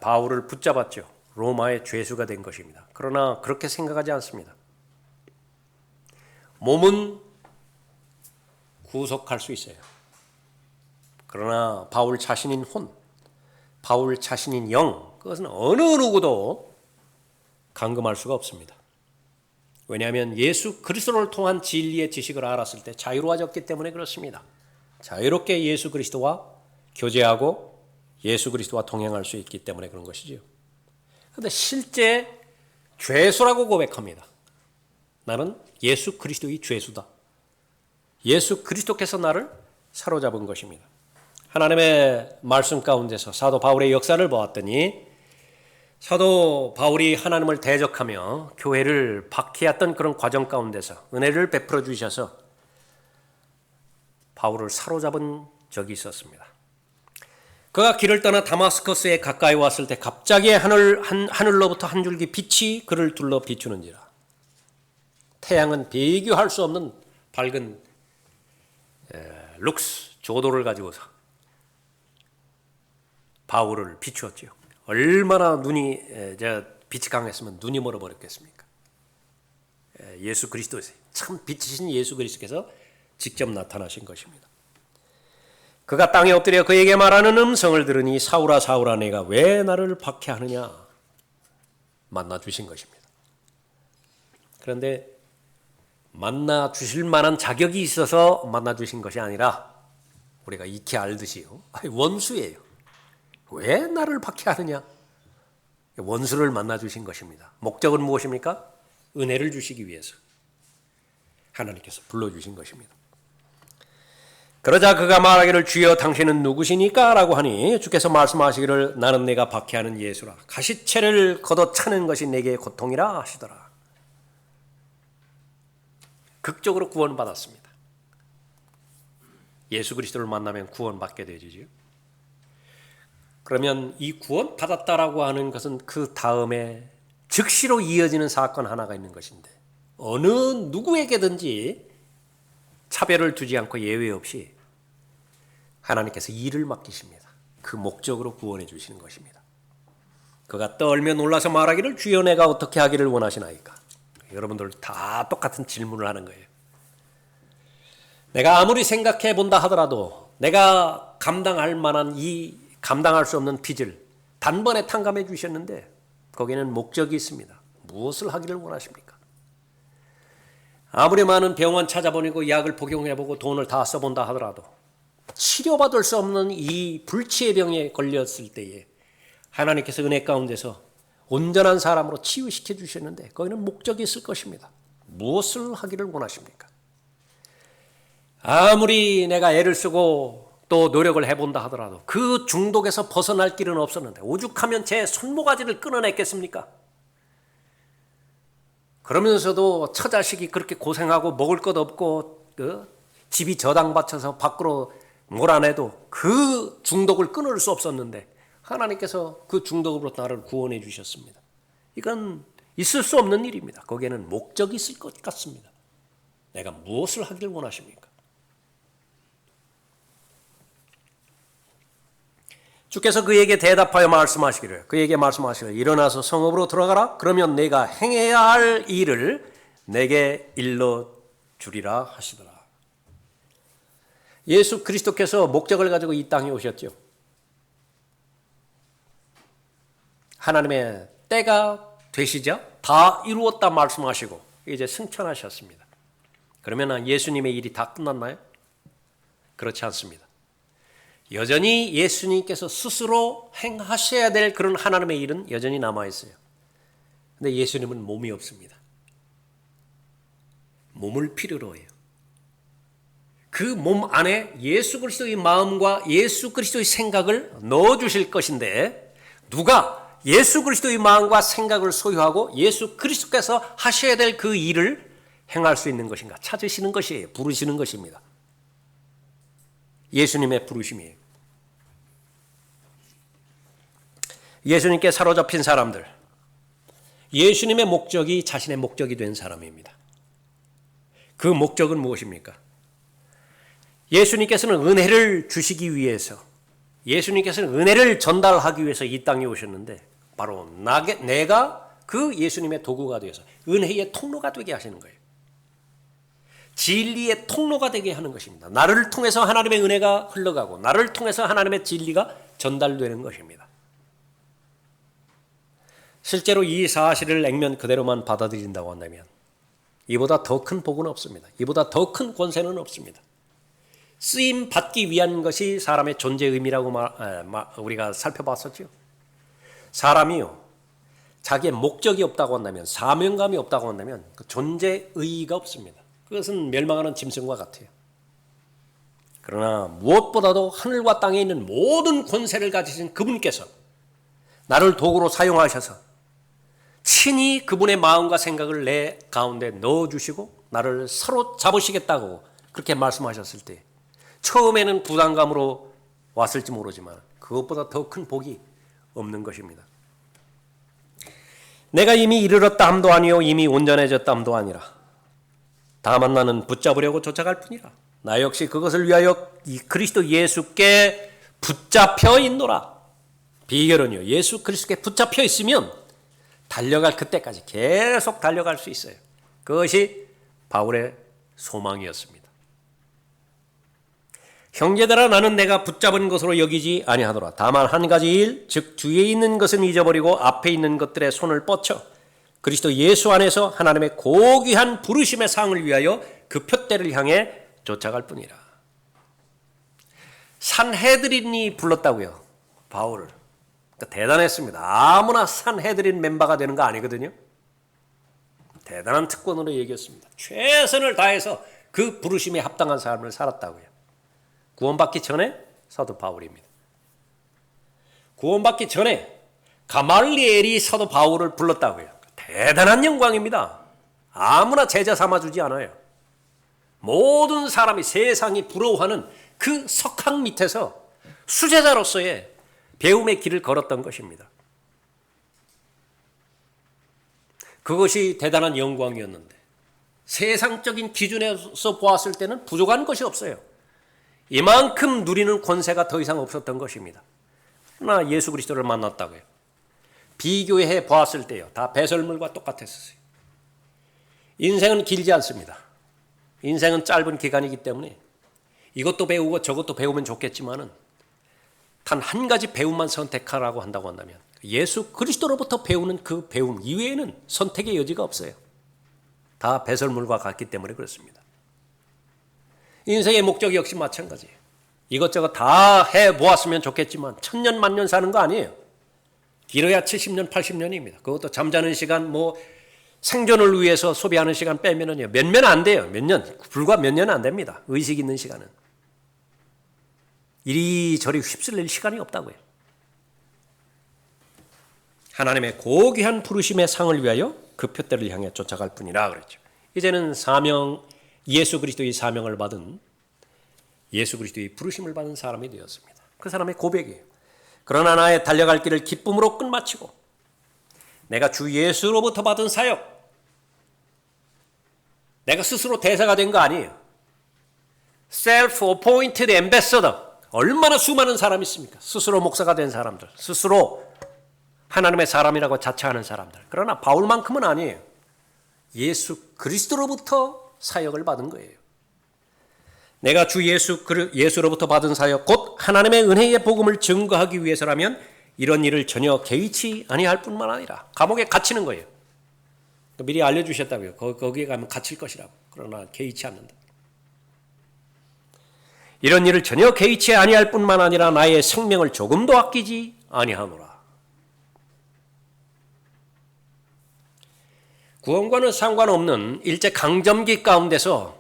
바울을 붙잡았죠. 로마의 죄수가 된 것입니다. 그러나 그렇게 생각하지 않습니다. 몸은 구속할 수 있어요. 그러나 바울 자신인 혼, 바울 자신인 영, 그것은 어느 누구도 감금할 수가 없습니다. 왜냐하면 예수 그리스도를 통한 진리의 지식을 알았을 때 자유로워졌기 때문에 그렇습니다. 자유롭게 예수 그리스도와 교제하고 예수 그리스도와 동행할 수 있기 때문에 그런 것이지요. 그런데 실제 죄수라고 고백합니다. 나는 예수 그리스도의 죄수다. 예수 그리스도께서 나를 사로잡은 것입니다. 하나님의 말씀 가운데서 사도 바울의 역사를 보았더니, 사도 바울이 하나님을 대적하며 교회를 박해했던 그런 과정 가운데서 은혜를 베풀어 주셔서 바울을 사로잡은 적이 있었습니다. 그가 길을 떠나 다마스커스에 가까이 왔을 때 갑자기 하늘로부터 한 줄기 빛이 그를 둘러 비추는지라. 태양은 비교할 수 없는 밝은 룩스 조도를 가지고서 바울을 비추었죠. 얼마나 빛이 강했으면 눈이 멀어버렸겠습니까? 예수 그리스도에서 참 빛이신 예수 그리스도께서 직접 나타나신 것입니다. 그가 땅에 엎드려 그에게 말하는 음성을 들으니 사울아 사울아 내가 왜 나를 박해하느냐 만나 주신 것입니다. 그런데 만나 주실 만한 자격이 있어서 만나 주신 것이 아니라 우리가 익히 알듯이요, 원수예요. 왜 나를 박해하느냐? 원수를 만나 주신 것입니다. 목적은 무엇입니까? 은혜를 주시기 위해서 하나님께서 불러주신 것입니다. 그러자 그가 말하기를 주여 당신은 누구시니까? 라고 하니 주께서 말씀하시기를 나는 내가 박해하는 예수라. 가시채를 걷어차는 것이 내게 고통이라 하시더라. 극적으로 구원받았습니다. 예수 그리스도를 만나면 구원받게 되지요. 그러면 이 구원받았다라고 하는 것은 그 다음에 즉시로 이어지는 사건 하나가 있는 것인데, 어느 누구에게든지 차별을 두지 않고 예외 없이 하나님께서 일을 맡기십니다. 그 목적으로 구원해 주시는 것입니다. 그가 떨며 놀라서 말하기를 주여 내가 어떻게 하기를 원하시나이까? 여러분들 다 똑같은 질문을 하는 거예요. 내가 아무리 생각해 본다 하더라도 내가 감당할 만한 이 감당할 수 없는 빚을 단번에 탕감해 주셨는데 거기에는 목적이 있습니다. 무엇을 하기를 원하십니까? 아무리 많은 병원 찾아보고 약을 복용해보고 돈을 다 써본다 하더라도 치료받을 수 없는 이 불치의 병에 걸렸을 때에 하나님께서 은혜 가운데서 온전한 사람으로 치유시켜 주셨는데 거기는 목적이 있을 것입니다. 무엇을 하기를 원하십니까? 아무리 내가 애를 쓰고 또 노력을 해본다 하더라도 그 중독에서 벗어날 길은 없었는데 오죽하면 제 손모가지를 끊어냈겠습니까? 그러면서도 처자식이 그렇게 고생하고 먹을 것 없고 집이 저당받쳐서 밖으로 몰아내도 그 중독을 끊을 수 없었는데 하나님께서 그 중독으로부터 나를 구원해 주셨습니다. 이건 있을 수 없는 일입니다. 거기에는 목적이 있을 것 같습니다. 내가 무엇을 하기를 원하십니까? 주께서 그에게 대답하여 말씀하시기를 일어나서 성읍으로 들어가라. 그러면 내가 행해야 할 일을 내게 일러주리라 하시더라. 예수 그리스도께서 목적을 가지고 이 땅에 오셨죠. 하나님의 때가 되시자 다 이루었다 말씀하시고 이제 승천하셨습니다. 그러면 예수님의 일이 다 끝났나요? 그렇지 않습니다. 여전히 예수님께서 스스로 행하셔야 될 그런 하나님의 일은 여전히 남아있어요. 근데 예수님은 몸이 없습니다. 몸을 필요로 해요. 그 몸 안에 예수 그리스도의 마음과 예수 그리스도의 생각을 넣어주실 것인데 누가 예수 그리스도의 마음과 생각을 소유하고 예수 그리스도께서 하셔야 될 그 일을 행할 수 있는 것인가 찾으시는 것이에요. 부르시는 것입니다. 예수님의 부르심이에요. 예수님께 사로잡힌 사람들, 예수님의 목적이 자신의 목적이 된 사람입니다. 그 목적은 무엇입니까? 예수님께서는 은혜를 주시기 위해서, 예수님께서는 은혜를 전달하기 위해서 이 땅에 오셨는데 바로 내가 그 예수님의 도구가 되어서 은혜의 통로가 되게 하시는 거예요. 진리의 통로가 되게 하는 것입니다. 나를 통해서 하나님의 은혜가 흘러가고 나를 통해서 하나님의 진리가 전달되는 것입니다. 실제로 이 사실을 액면 그대로만 받아들인다고 한다면 이보다 더 큰 복은 없습니다. 이보다 더 큰 권세는 없습니다. 쓰임 받기 위한 것이 사람의 존재 의미라고 우리가 살펴봤었죠. 사람이요, 자기의 목적이 없다고 한다면, 사명감이 없다고 한다면 그 존재 의의가 없습니다. 그것은 멸망하는 짐승과 같아요. 그러나 무엇보다도 하늘과 땅에 있는 모든 권세를 가지신 그분께서 나를 도구로 사용하셔서 친히 그분의 마음과 생각을 내 가운데 넣어주시고 나를 사로잡으시겠다고 그렇게 말씀하셨을 때 처음에는 부담감으로 왔을지 모르지만 그것보다 더 큰 복이 없는 것입니다. 내가 이미 이르렀다 함도 아니요 이미 온전해졌다 함도 아니라 다만 나는 붙잡으려고 쫓아갈 뿐이라. 나 역시 그것을 위하여 이 그리스도 예수께 붙잡혀 있노라. 비결은요, 예수 그리스도께 붙잡혀 있으면 달려갈 그때까지 계속 달려갈 수 있어요. 그것이 바울의 소망이었습니다. 형제들아, 나는 내가 붙잡은 것으로 여기지 아니하노라. 다만 한 가지 일, 즉 뒤에 있는 것은 잊어버리고 앞에 있는 것들에 손을 뻗쳐 그리스도 예수 안에서 하나님의 고귀한 부르심의 상을 위하여 그 표대를 향해 쫓아갈 뿐이라. 산헤드린이 불렀다고요, 바울을. 그러니까 대단했습니다. 아무나 산헤드린 멤버가 되는 거 아니거든요. 대단한 특권으로 얘기했습니다. 최선을 다해서 그 부르심에 합당한 삶을 살았다고요. 구원받기 전에 사도 바울입니다. 구원받기 전에 가말리엘이 사도 바울을 불렀다고요. 대단한 영광입니다. 아무나 제자 삼아주지 않아요. 모든 사람이, 세상이 부러워하는 그 석학 밑에서 수제자로서의 배움의 길을 걸었던 것입니다. 그것이 대단한 영광이었는데 세상적인 기준에서 보았을 때는 부족한 것이 없어요. 이만큼 누리는 권세가 더 이상 없었던 것입니다. 그러나 예수 그리스도를 만났다고요. 비교해 보았을 때요, 다 배설물과 똑같았어요. 인생은 길지 않습니다. 인생은 짧은 기간이기 때문에 이것도 배우고 저것도 배우면 좋겠지만은 단 한 가지 배움만 선택하라고 한다고 한다면 예수 그리스도로부터 배우는 그 배움 이외에는 선택의 여지가 없어요. 다 배설물과 같기 때문에 그렇습니다. 인생의 목적이 역시 마찬가지예요. 이것저것 다 해보았으면 좋겠지만 천년 만년 사는 거 아니에요. 길어야 70년 80년입니다. 그것도 잠자는 시간 생존을 위해서 소비하는 시간 빼면은요 몇 년 안 돼요. 몇 년, 불과 몇 년 안 됩니다. 의식 있는 시간은. 이리저리 휩쓸릴 시간이 없다고요. 하나님의 고귀한 부르심의 상을 위하여 그 표대를 향해 쫓아갈 뿐이라 그랬죠. 이제는 예수 그리스도의 사명을 받은 예수 그리스도의 부르심을 받은 사람이 되었습니다. 그 사람의 고백이에요. 그러나 나의 달려갈 길을 기쁨으로 끝마치고 내가 주 예수로부터 받은 사역, 내가 스스로 대사가 된 거 아니에요. Self-appointed ambassador. 얼마나 수많은 사람이 있습니까? 스스로 목사가 된 사람들, 스스로 하나님의 사람이라고 자처하는 사람들. 그러나 바울만큼은 아니에요. 예수 그리스도로부터 사역을 받은 거예요. 내가 주 예수로부터 받은 사역, 곧 하나님의 은혜의 복음을 증거하기 위해서라면 이런 일을 전혀 개의치 아니할 뿐만 아니라 감옥에 갇히는 거예요. 미리 알려주셨다고요. 거기에 가면 갇힐 것이라고. 그러나 개의치 않는다. 이런 일을 전혀 개의치 아니할 뿐만 아니라 나의 생명을 조금도 아끼지 아니하노라. 구원과는 상관없는 일제 강점기 가운데서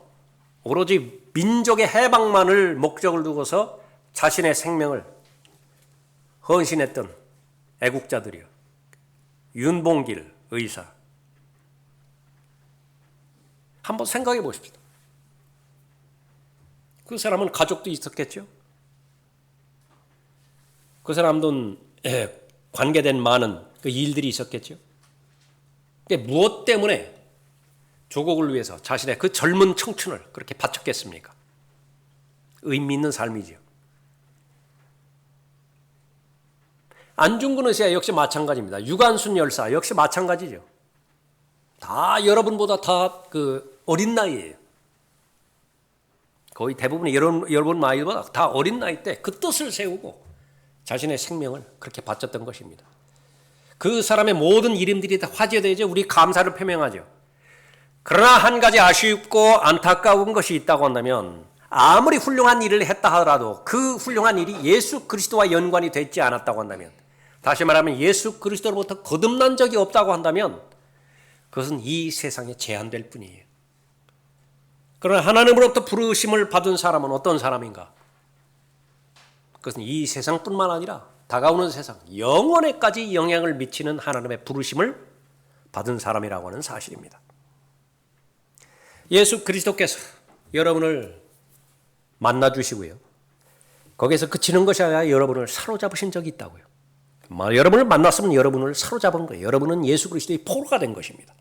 오로지 민족의 해방만을 목적을 두고서 자신의 생명을 헌신했던 애국자들이요. 윤봉길 의사. 한번 생각해 보십시오. 그 사람은 가족도 있었겠죠. 그 사람도 관계된 많은 그 일들이 있었겠죠. 무엇 때문에 조국을 위해서 자신의 그 젊은 청춘을 그렇게 바쳤겠습니까? 의미 있는 삶이죠. 안중근 의사 역시 마찬가지입니다. 유관순 열사 역시 마찬가지죠. 다 여러분보다 다 그 어린 나이예요. 거의 대부분이 여러분 나이보다 다 어린 나이 때 그 뜻을 세우고 자신의 생명을 그렇게 바쳤던 것입니다. 그 사람의 모든 이름들이 다 화제되죠. 우리 감사를 표명하죠. 그러나 한 가지 아쉽고 안타까운 것이 있다고 한다면 아무리 훌륭한 일을 했다 하더라도 그 훌륭한 일이 예수 그리스도와 연관이 되지 않았다고 한다면, 다시 말하면 예수 그리스도로부터 거듭난 적이 없다고 한다면 그것은 이 세상에 제한될 뿐이에요. 그러나 하나님으로부터 부르심을 받은 사람은 어떤 사람인가? 그것은 이 세상뿐만 아니라 다가오는 세상, 영원에까지 영향을 미치는 하나님의 부르심을 받은 사람이라고 하는 사실입니다. 예수 그리스도께서 여러분을 만나주시고요. 거기에서 그치는 것이 아니라 여러분을 사로잡으신 적이 있다고요. 여러분을 만났으면 여러분을 사로잡은 거예요. 여러분은 예수 그리스도의 포로가 된 것입니다.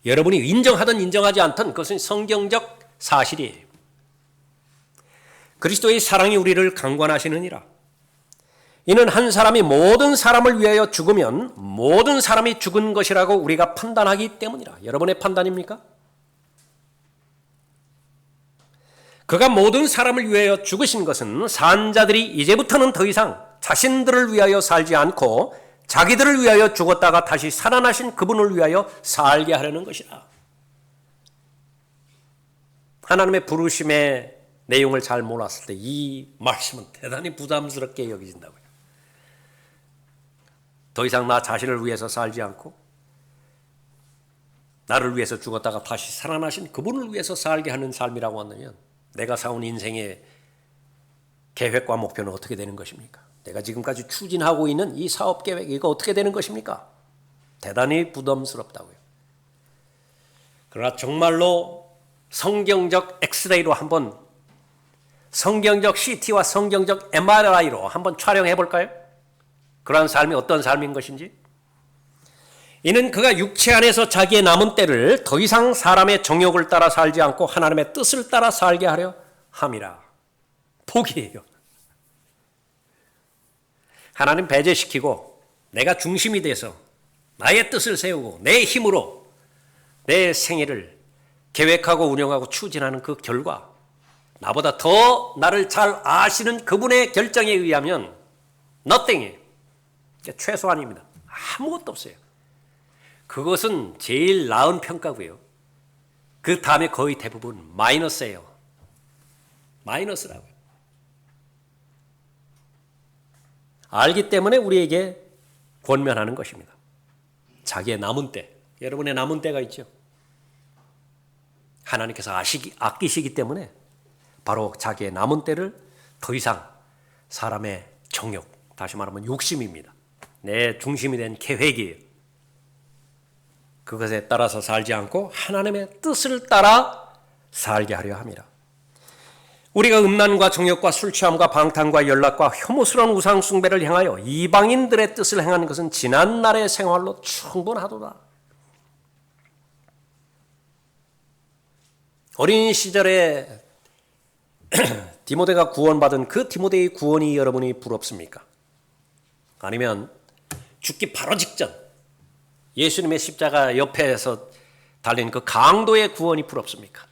여러분이 인정하든 인정하지 않든 그것은 성경적 사실이에요. 그리스도의 사랑이 우리를 강권하시느니라. 이는 한 사람이 모든 사람을 위하여 죽으면 모든 사람이 죽은 것이라고 우리가 판단하기 때문이라. 여러분의 판단입니까? 그가 모든 사람을 위하여 죽으신 것은 산자들이 이제부터는 더 이상 자신들을 위하여 살지 않고 자기들을 위하여 죽었다가 다시 살아나신 그분을 위하여 살게 하려는 것이라. 하나님의 부르심의 내용을 잘 몰랐을 때 이 말씀은 대단히 부담스럽게 여겨진다고요. 더 이상 나 자신을 위해서 살지 않고 나를 위해서 죽었다가 다시 살아나신 그분을 위해서 살게 하는 삶이라고 한다면 내가 살아온 인생의 계획과 목표는 어떻게 되는 것입니까? 내가 지금까지 추진하고 있는 이 사업 계획, 이거 어떻게 되는 것입니까? 대단히 부담스럽다고요. 그러나 정말로 성경적 엑스레이로 한번, 성경적 CT와 성경적 MRI로 한번 촬영해 볼까요? 그러한 삶이 어떤 삶인 것인지. 이는 그가 육체 안에서 자기의 남은 때를 더 이상 사람의 정욕을 따라 살지 않고 하나님의 뜻을 따라 살게 하려 함이라. 복이에요. 하나님 배제시키고 내가 중심이 돼서 나의 뜻을 세우고 내 힘으로 내 생애를 계획하고 운영하고 추진하는 그 결과, 나보다 더 나를 잘 아시는 그분의 결정에 의하면 nothing이에요. 최소한입니다. 아무것도 없어요. 그것은 제일 나은 평가고요. 그 다음에 거의 대부분 마이너스예요. 마이너스라고요. 알기 때문에 우리에게 권면하는 것입니다. 자기의 남은 때, 여러분의 남은 때가 있죠. 하나님께서 아끼시기 때문에 바로 자기의 남은 때를 더 이상 사람의 정욕, 다시 말하면 욕심입니다. 내 중심이 된 계획이에요. 그것에 따라서 살지 않고 하나님의 뜻을 따라 살게 하려 합니다. 우리가 음란과 정욕과 술 취함과 방탕과 연락과 혐오스러운 우상 숭배를 향하여 이방인들의 뜻을 행하는 것은 지난날의 생활로 충분하도다. 어린 시절에 디모데가 구원받은 그 디모데의 구원이 여러분이 부럽습니까? 아니면 죽기 바로 직전 예수님의 십자가 옆에서 달린 그 강도의 구원이 부럽습니까?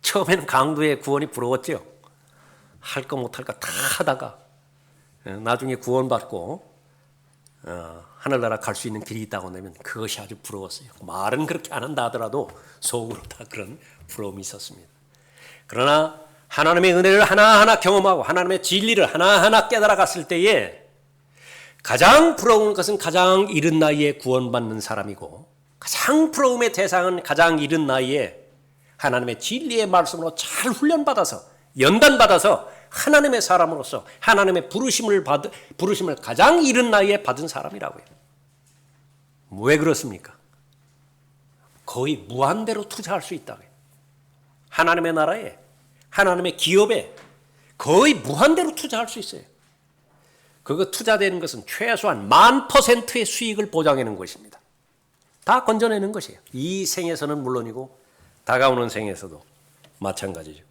처음에는 강도의 구원이 부러웠죠. 할 거 못할 거 다 하다가 나중에 구원받고 하늘나라 갈 수 있는 길이 있다고 하면 그것이 아주 부러웠어요. 말은 그렇게 안 한다 하더라도 속으로 다 그런 부러움이 있었습니다. 그러나 하나님의 은혜를 하나하나 경험하고 하나님의 진리를 하나하나 깨달아갔을 때에 가장 부러운 것은 가장 이른 나이에 구원받는 사람이고, 가장 부러움의 대상은 가장 이른 나이에 하나님의 진리의 말씀으로 잘 훈련받아서 연단받아서 하나님의 사람으로서 하나님의 부르심을 가장 이른 나이에 받은 사람이라고요. 왜 그렇습니까? 거의 무한대로 투자할 수 있다고요. 하나님의 나라에, 하나님의 기업에 거의 무한대로 투자할 수 있어요. 그거 투자되는 것은 최소한 10,000%의 수익을 보장하는 것입니다. 다 건져내는 것이에요. 이 생에서는 물론이고 다가오는 생에서도 마찬가지죠.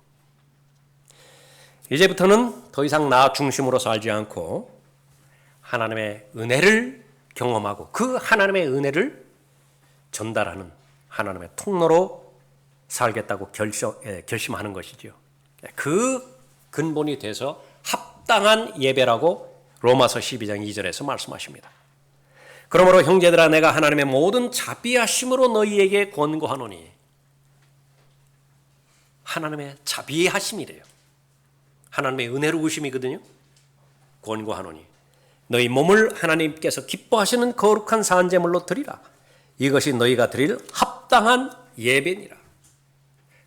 이제부터는 더 이상 나 중심으로 살지 않고 하나님의 은혜를 경험하고 그 하나님의 은혜를 전달하는 하나님의 통로로 살겠다고 결심하는 것이죠. 그 근본이 돼서 합당한 예배라고 로마서 12장 2절에서 말씀하십니다. 그러므로 형제들아, 내가 하나님의 모든 자비하심으로 너희에게 권고하노니, 하나님의 자비하심이래요. 하나님의 은혜로우심이거든요. 권고하노니 너희 몸을 하나님께서 기뻐하시는 거룩한 산제물로 드리라. 이것이 너희가 드릴 합당한 예배니라.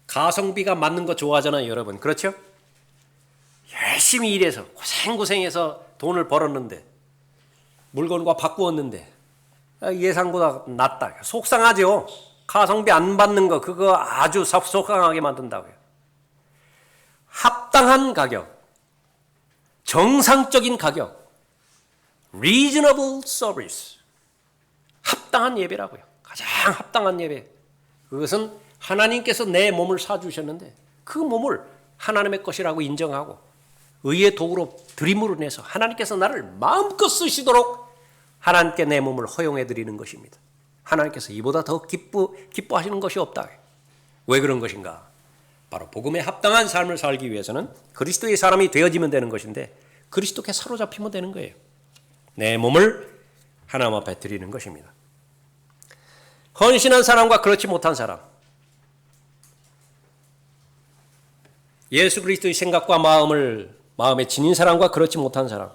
가성비가 맞는 거 좋아하잖아요, 여러분. 그렇죠? 열심히 일해서 고생해서 돈을 벌었는데 물건과 바꾸었는데 예상보다 낫다. 속상하죠. 가성비 안 받는 거 그거 아주 속상하게 만든다고요. 합당한 가격, 정상적인 가격, reasonable service, 합당한 예배라고요. 가장 합당한 예배. 그것은 하나님께서 내 몸을 사주셨는데 그 몸을 하나님의 것이라고 인정하고 의의 도구로 드림으로 내서 하나님께서 나를 마음껏 쓰시도록 하나님께 내 몸을 허용해 드리는 것입니다. 하나님께서 이보다 더 기뻐하시는 것이 없다. 왜 그런 것인가? 바로 복음에 합당한 삶을 살기 위해서는 그리스도의 사람이 되어지면 되는 것인데 그리스도께 사로잡히면 되는 거예요. 내 몸을 하나님 앞에 드리는 것입니다. 헌신한 사람과 그렇지 못한 사람, 예수 그리스도의 생각과 마음에 지닌 사람과 그렇지 못한 사람,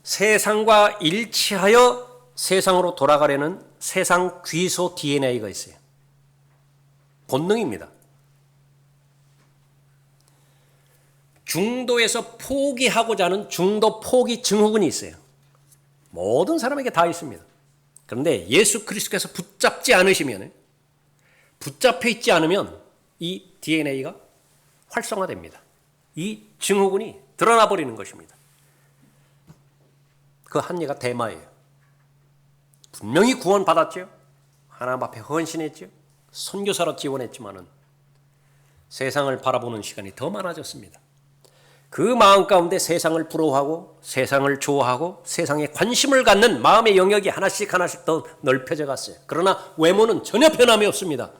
세상과 일치하여 세상으로 돌아가려는 세상 귀소 DNA가 있어요. 본능입니다. 중도에서 포기하고자 하는 중도 포기 증후군이 있어요. 모든 사람에게 다 있습니다. 그런데 예수 그리스도께서 붙잡지 않으시면, 붙잡혀 있지 않으면 이 DNA가 활성화됩니다. 이 증후군이 드러나 버리는 것입니다. 그 한 예가 대마예요. 분명히 구원받았죠. 하나님 앞에 헌신했죠. 선교사로 지원했지만은 세상을 바라보는 시간이 더 많아졌습니다. 그 마음 가운데 세상을 부러워하고 세상을 좋아하고 세상에 관심을 갖는 마음의 영역이 하나씩 하나씩 더 넓혀져 갔어요. 그러나 외모는 전혀 변함이 없습니다.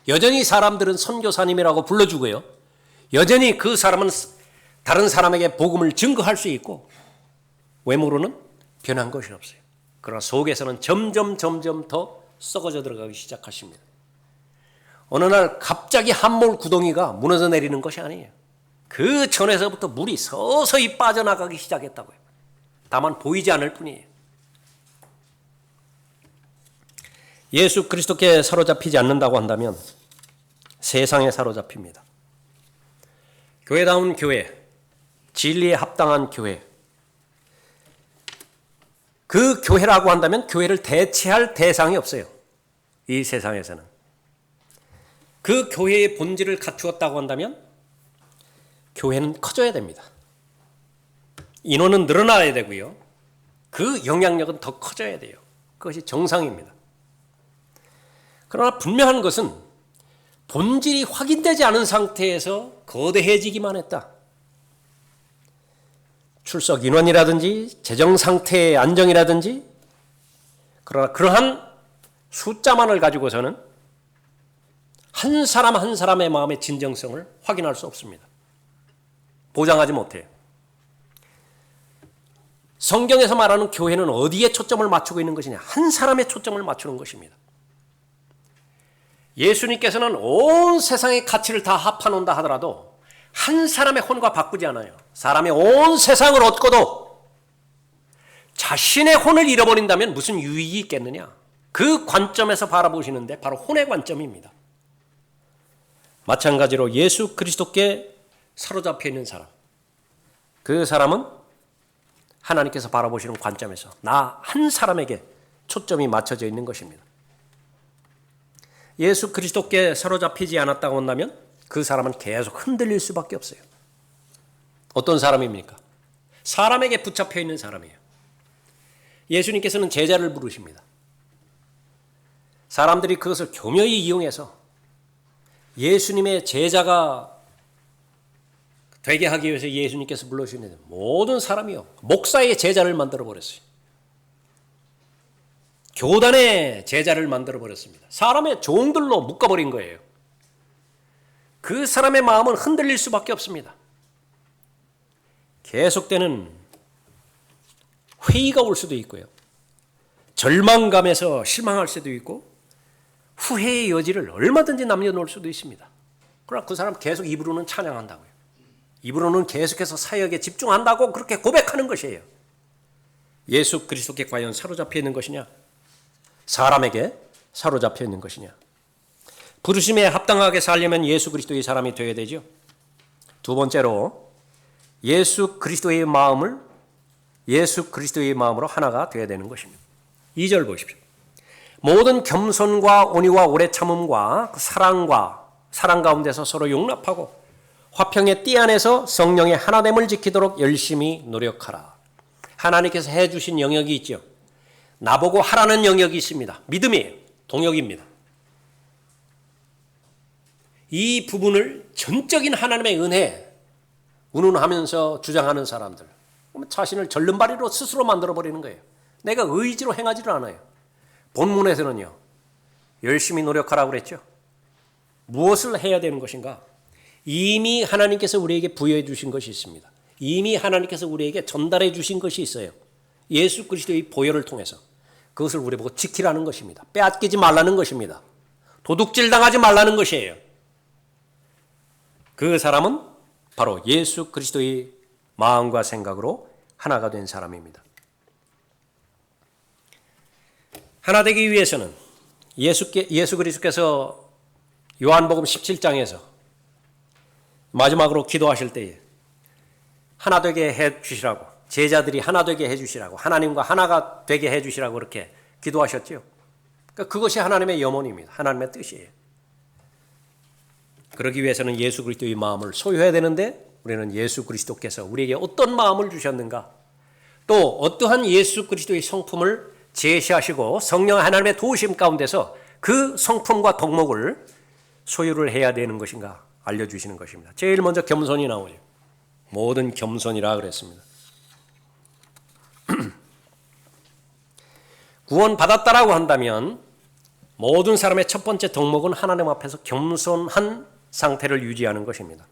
여전히 사람들은 선교사님이라고 불러주고요. 여전히 그 사람은 다른 사람에게 복음을 증거할 수 있고 외모로는 변한 것이 없어요. 그러나 속에서는 점점 더 썩어져 들어가기 시작하십니다. 어느 날 갑자기 함몰 구덩이가 무너져 내리는 것이 아니에요. 그 전에서부터 물이 서서히 빠져나가기 시작했다고요. 다만 보이지 않을 뿐이에요. 예수 그리스도께 사로잡히지 않는다고 한다면 세상에 사로잡힙니다. 교회다운 교회, 진리에 합당한 교회, 그 교회라고 한다면 교회를 대체할 대상이 없어요. 이 세상에서는. 그 교회의 본질을 갖추었다고 한다면 교회는 커져야 됩니다. 인원은 늘어나야 되고요. 그 영향력은 더 커져야 돼요. 그것이 정상입니다. 그러나 분명한 것은 본질이 확인되지 않은 상태에서 거대해지기만 했다. 출석 인원이라든지 재정 상태의 안정이라든지 그러나 그러한 숫자만을 가지고서는 한 사람 한 사람의 마음의 진정성을 확인할 수 없습니다. 보장하지 못해요. 성경에서 말하는 교회는 어디에 초점을 맞추고 있는 것이냐? 한 사람의 초점을 맞추는 것입니다. 예수님께서는 온 세상의 가치를 다 합해놓는다 하더라도 한 사람의 혼과 바꾸지 않아요. 사람의 온 세상을 얻고도 자신의 혼을 잃어버린다면 무슨 유익이 있겠느냐? 그 관점에서 바라보시는데 바로 혼의 관점입니다. 마찬가지로 예수 그리스도께 사로잡혀 있는 사람, 그 사람은 하나님께서 바라보시는 관점에서 나 한 사람에게 초점이 맞춰져 있는 것입니다. 예수 그리스도께 사로잡히지 않았다고 한다면 그 사람은 계속 흔들릴 수밖에 없어요. 어떤 사람입니까? 사람에게 붙잡혀 있는 사람이에요. 예수님께서는 제자를 부르십니다. 사람들이 그것을 교묘히 이용해서 예수님의 제자가 되게 하기 위해서 예수님께서 불러주시는데 모든 사람이요 목사의 제자를 만들어 버렸어요. 교단의 제자를 만들어 버렸습니다. 사람의 종들로 묶어버린 거예요. 그 사람의 마음은 흔들릴 수밖에 없습니다. 계속되는 회의가 올 수도 있고요. 절망감에서 실망할 수도 있고 후회의 여지를 얼마든지 남겨놓을 수도 있습니다. 그러나 그 사람 계속 입으로는 찬양한다고요. 입으로는 계속해서 사역에 집중한다고 그렇게 고백하는 것이에요. 예수 그리스도께 과연 사로잡혀 있는 것이냐? 사람에게 사로잡혀 있는 것이냐? 부르심에 합당하게 살려면 예수 그리스도의 사람이 되어야 되죠. 두 번째로 예수 그리스도의 마음을 예수 그리스도의 마음으로 하나가 되어야 되는 것입니다. 2절 보십시오. 모든 겸손과 온유와 오래 참음과 사랑 가운데서 서로 용납하고 화평의 띠 안에서 성령의 하나됨을 지키도록 열심히 노력하라. 하나님께서 해주신 영역이 있죠. 나보고 하라는 영역이 있습니다. 믿음이에요. 동역입니다. 이 부분을 전적인 하나님의 은혜 운운하면서 주장하는 사람들, 자신을 절름발이로 스스로 만들어버리는 거예요. 내가 의지로 행하지를 않아요. 본문에서는요, 열심히 노력하라고 그랬죠. 무엇을 해야 되는 것인가? 이미 하나님께서 우리에게 부여해 주신 것이 있습니다. 이미 하나님께서 우리에게 전달해 주신 것이 있어요. 예수 그리스도의 보혈을 통해서 그것을 우리 보고 지키라는 것입니다. 빼앗기지 말라는 것입니다. 도둑질 당하지 말라는 것이에요. 그 사람은 바로 예수 그리스도의 마음과 생각으로 하나가 된 사람입니다. 하나 되기 위해서는 예수 그리스도께서 요한복음 17장에서 마지막으로 기도하실 때에 하나 되게 해 주시라고, 제자들이 하나 되게 해 주시라고, 하나님과 하나가 되게 해 주시라고 그렇게 기도하셨죠. 그러니까 그것이 하나님의 염원입니다. 하나님의 뜻이에요. 그러기 위해서는 예수 그리스도의 마음을 소유해야 되는데 우리는 예수 그리스도께서 우리에게 어떤 마음을 주셨는가, 또 어떠한 예수 그리스도의 성품을 제시하시고 성령 하나님의 도우심 가운데서 그 성품과 덕목을 소유를 해야 되는 것인가 알려주시는 것입니다. 제일 먼저 겸손이 나오죠. 모든 겸손이라 그랬습니다. 구원받았다라고 한다면 모든 사람의 첫 번째 덕목은 하나님 앞에서 겸손한 상태를 유지하는 것입니다.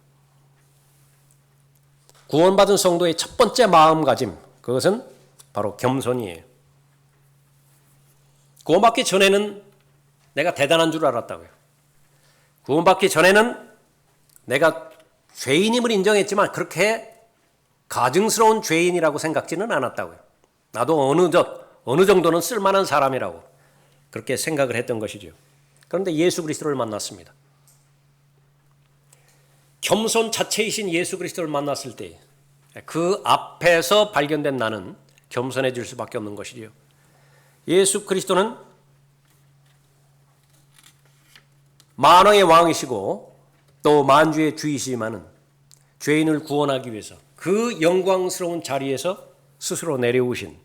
구원받은 성도의 첫 번째 마음가짐, 그것은 바로 겸손이에요. 구원받기 전에는 내가 대단한 줄 알았다고요. 구원받기 전에는 내가 죄인임을 인정했지만 그렇게 가증스러운 죄인이라고 생각지는 않았다고요. 나도 어느 정도는 쓸만한 사람이라고 그렇게 생각을 했던 것이죠. 그런데 예수 그리스도를 만났습니다. 겸손 자체이신 예수 그리스도를 만났을 때 그 앞에서 발견된 나는 겸손해질 수밖에 없는 것이지요. 예수 그리스도는 만왕의 왕이시고 또 만주의 주이시지만은 죄인을 구원하기 위해서 그 영광스러운 자리에서 스스로 내려오신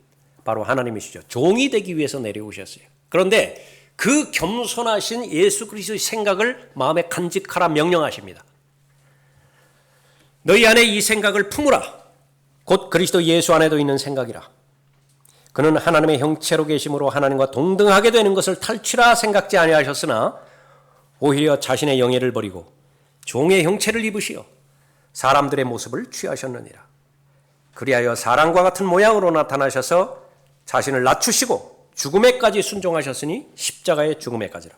바로 하나님이시죠. 종이 되기 위해서 내려오셨어요. 그런데 그 겸손하신 예수 그리스도의 생각을 마음에 간직하라 명령하십니다. 너희 안에 이 생각을 품으라. 곧 그리스도 예수 안에도 있는 생각이라. 그는 하나님의 형체로 계심으로 하나님과 동등하게 되는 것을 탈취라 생각지 아니하셨으나 오히려 자신의 영예를 버리고 종의 형체를 입으시어 사람들의 모습을 취하셨느니라. 그리하여 사람과 같은 모양으로 나타나셔서 자신을 낮추시고 죽음에까지 순종하셨으니 십자가의 죽음에까지라.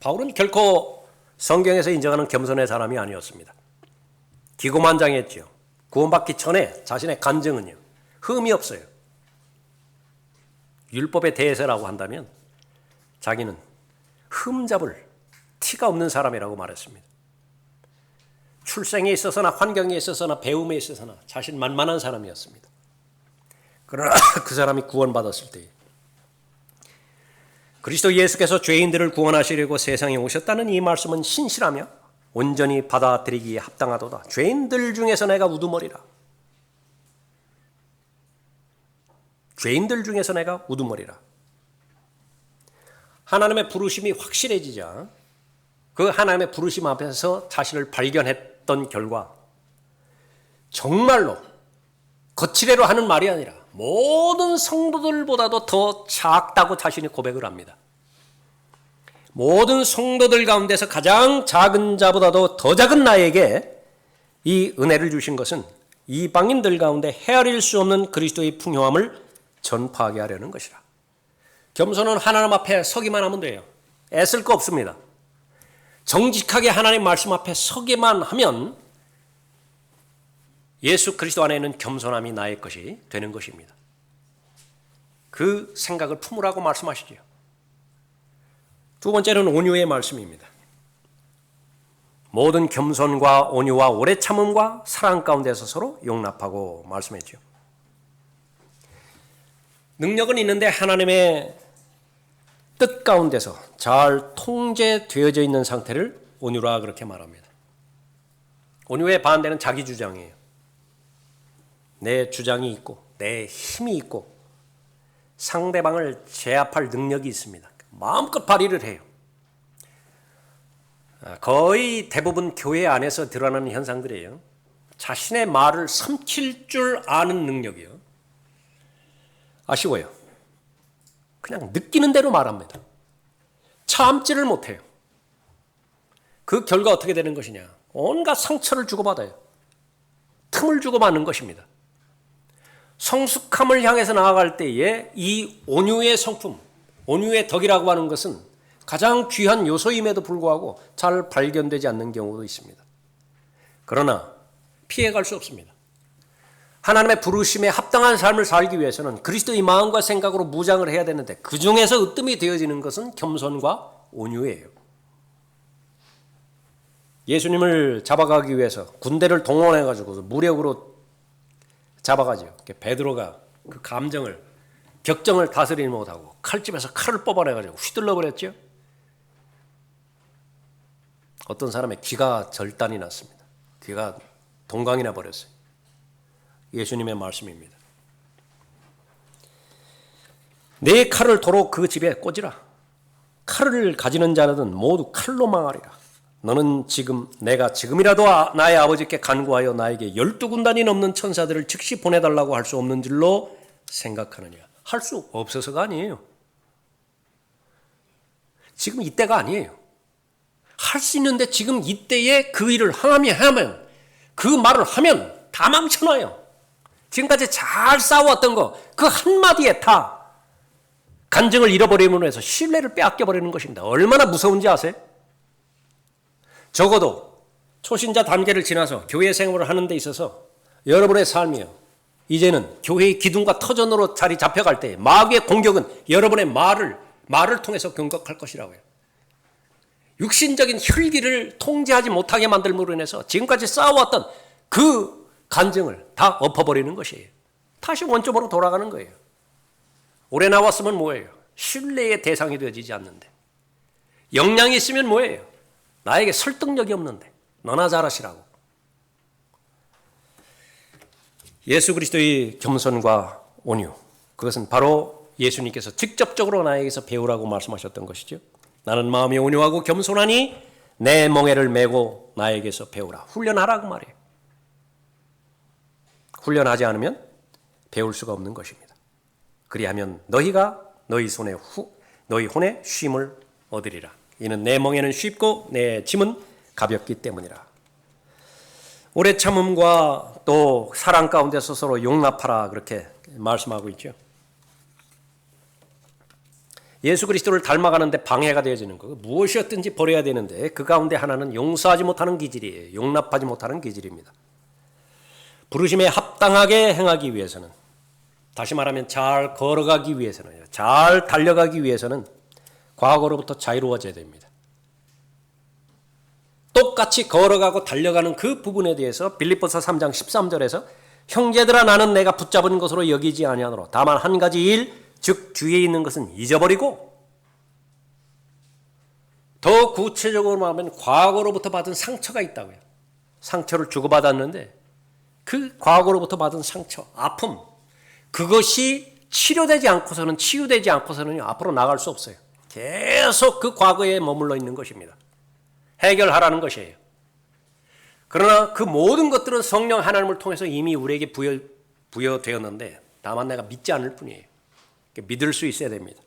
바울은 결코 성경에서 인정하는 겸손의 사람이 아니었습니다. 기고만장했죠. 구원받기 전에 자신의 간증은요, 흠이 없어요. 율법의 대세라고 한다면 자기는 흠잡을 티가 없는 사람이라고 말했습니다. 출생에 있어서나 환경에 있어서나 배움에 있어서나 자신만만한 사람이었습니다. 그러나 그 사람이 구원받았을 때 그리스도 예수께서 죄인들을 구원하시려고 세상에 오셨다는 이 말씀은 신실하며 온전히 받아들이기에 합당하도다. 죄인들 중에서 내가 우두머리라. 죄인들 중에서 내가 우두머리라. 하나님의 부르심이 확실해지자 그 하나님의 부르심 앞에서 자신을 발견했던 결과 정말로 거칠애로 하는 말이 아니라 모든 성도들보다도 더 작다고 자신이 고백을 합니다. 모든 성도들 가운데서 가장 작은 자보다도 더 작은 나에게 이 은혜를 주신 것은 이방인들 가운데 헤아릴 수 없는 그리스도의 풍요함을 전파하게 하려는 것이라. 겸손은 하나님 앞에 서기만 하면 돼요. 애쓸 거 없습니다. 정직하게 하나님 말씀 앞에 서기만 하면 예수 그리스도 안에 있는 겸손함이 나의 것이 되는 것입니다. 그 생각을 품으라고 말씀하시죠. 두 번째는 온유의 말씀입니다. 모든 겸손과 온유와 오래 참음과 사랑 가운데서 서로 용납하고 말씀했죠. 능력은 있는데 하나님의 뜻 가운데서 잘 통제되어져 있는 상태를 온유라 그렇게 말합니다. 온유의 반대는 자기 주장이에요. 내 주장이 있고 내 힘이 있고 상대방을 제압할 능력이 있습니다. 마음껏 발휘를 해요. 거의 대부분 교회 안에서 드러나는 현상들이에요. 자신의 말을 삼킬 줄 아는 능력이요. 아쉬워요. 그냥 느끼는 대로 말합니다. 참지를 못해요. 그 결과 어떻게 되는 것이냐. 온갖 상처를 주고받아요. 틈을 주고받는 것입니다. 성숙함을 향해서 나아갈 때에 이 온유의 성품, 온유의 덕이라고 하는 것은 가장 귀한 요소임에도 불구하고 잘 발견되지 않는 경우도 있습니다. 그러나 피해갈 수 없습니다. 하나님의 부르심에 합당한 삶을 살기 위해서는 그리스도의 마음과 생각으로 무장을 해야 되는데 그 중에서 으뜸이 되어지는 것은 겸손과 온유예요. 예수님을 잡아가기 위해서 군대를 동원해가지고 무력으로 잡아가죠. 베드로가 그 감정을, 격정을 다스리지 못하고 칼집에서 칼을 뽑아내가지고 휘둘러 버렸죠. 어떤 사람의 귀가 절단이 났습니다. 귀가 동강이 나버렸어요. 예수님의 말씀입니다. 내 칼을 도로 그 집에 꽂으라. 칼을 가지는 자는 모두 칼로 망하리라. 너는 내가 지금이라도 나의 아버지께 간구하여 나에게 12군단이 넘는 천사들을 즉시 보내달라고 할 수 없는 줄로 생각하느냐. 할 수 없어서가 아니에요. 지금 이때가 아니에요. 할 수 있는데 지금 이때에 그 일을 하면 그 말을 하면 다 망쳐놔요. 지금까지 잘 싸워왔던 거 그 한마디에 다 간증을 잃어버림으로 해서 신뢰를 빼앗겨버리는 것입니다. 얼마나 무서운지 아세요? 적어도 초신자 단계를 지나서 교회 생활을 하는 데 있어서 여러분의 삶이요, 이제는 교회의 기둥과 터전으로 자리 잡혀갈 때 마귀의 공격은 여러분의 말을 통해서 공격할 것이라고요. 육신적인 혈기를 통제하지 못하게 만들므로 인해서 지금까지 쌓아왔던 그 간증을 다 엎어버리는 것이에요. 다시 원점으로 돌아가는 거예요. 오래 나왔으면 뭐예요? 신뢰의 대상이 되어지지 않는데. 역량이 있으면 뭐예요? 나에게 설득력이 없는데 너나 잘하시라고. 예수 그리스도의 겸손과 온유, 그것은 바로 예수님께서 직접적으로 나에게서 배우라고 말씀하셨던 것이죠. 나는 마음이 온유하고 겸손하니 내 멍에를 메고 나에게서 배우라. 훈련하라고 말해요. 훈련하지 않으면 배울 수가 없는 것입니다. 그리하면 너희가 너희 혼에 쉼을 얻으리라. 이는 내 멍에는 쉽고 내 짐은 가볍기 때문이라. 오래 참음과 또 사랑 가운데서 서로 용납하라, 그렇게 말씀하고 있죠. 예수 그리스도를 닮아가는데 방해가 되어지는 거, 무엇이었든지 버려야 되는데 그 가운데 하나는 용서하지 못하는 기질이에요. 용납하지 못하는 기질입니다. 부르심에 합당하게 행하기 위해서는, 다시 말하면 잘 걸어가기 위해서는, 잘 달려가기 위해서는 과거로부터 자유로워져야 됩니다. 똑같이 걸어가고 달려가는 그 부분에 대해서 빌립보서 3장 13절에서 형제들아 나는 내가 붙잡은 것으로 여기지 아니하노라. 다만 한 가지 일, 즉 뒤에 있는 것은 잊어버리고, 더 구체적으로 말하면 과거로부터 받은 상처가 있다고요. 상처를 주고받았는데 그 과거로부터 받은 상처, 아픔, 그것이 치유되지 않고서는 앞으로 나갈 수 없어요. 계속 그 과거에 머물러 있는 것입니다. 해결하라는 것이에요. 그러나 그 모든 것들은 성령 하나님을 통해서 이미 우리에게 부여되었는데 다만 내가 믿지 않을 뿐이에요. 믿을 수 있어야 됩니다.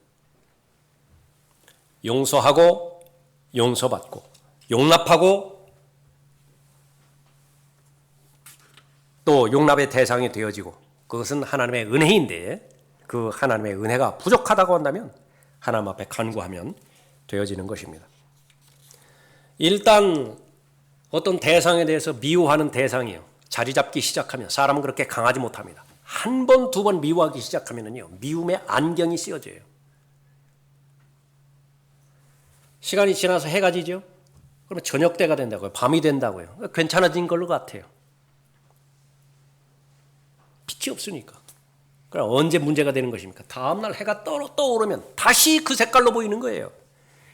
용서하고 용서받고 용납하고 또 용납의 대상이 되어지고, 그것은 하나님의 은혜인데 그 하나님의 은혜가 부족하다고 한다면 하나님 앞에 간구하면 되어지는 것입니다. 일단 어떤 대상에 대해서 미워하는 대상이요, 자리 잡기 시작하면 사람은 그렇게 강하지 못합니다. 한 번, 두 번 미워하기 시작하면요, 미움의 안경이 씌워져요. 시간이 지나서 해가 지죠? 그러면 저녁 때가 된다고요. 밤이 된다고요. 괜찮아진 걸로 같아요. 빛이 없으니까. 그럼 언제 문제가 되는 것입니까? 다음날 해가 떠오르면 다시 그 색깔로 보이는 거예요.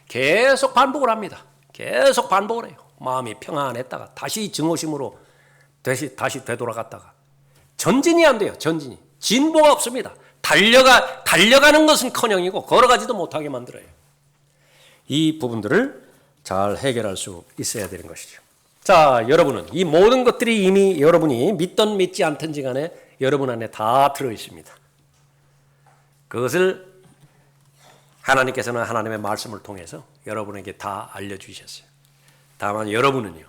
계속 반복을 합니다. 계속 반복을 해요. 마음이 평안했다가 다시 증오심으로 다시 되돌아갔다가. 전진이 안 돼요. 전진이. 진보가 없습니다. 달려가는 것은커녕이고 걸어가지도 못하게 만들어요. 이 부분들을 잘 해결할 수 있어야 되는 것이죠. 자, 여러분은 이 모든 것들이 이미 여러분이 믿든 믿지 않든지 간에 여러분 안에 다 들어있습니다. 그것을 하나님께서는 하나님의 말씀을 통해서 여러분에게 다 알려주셨어요. 다만 여러분은요,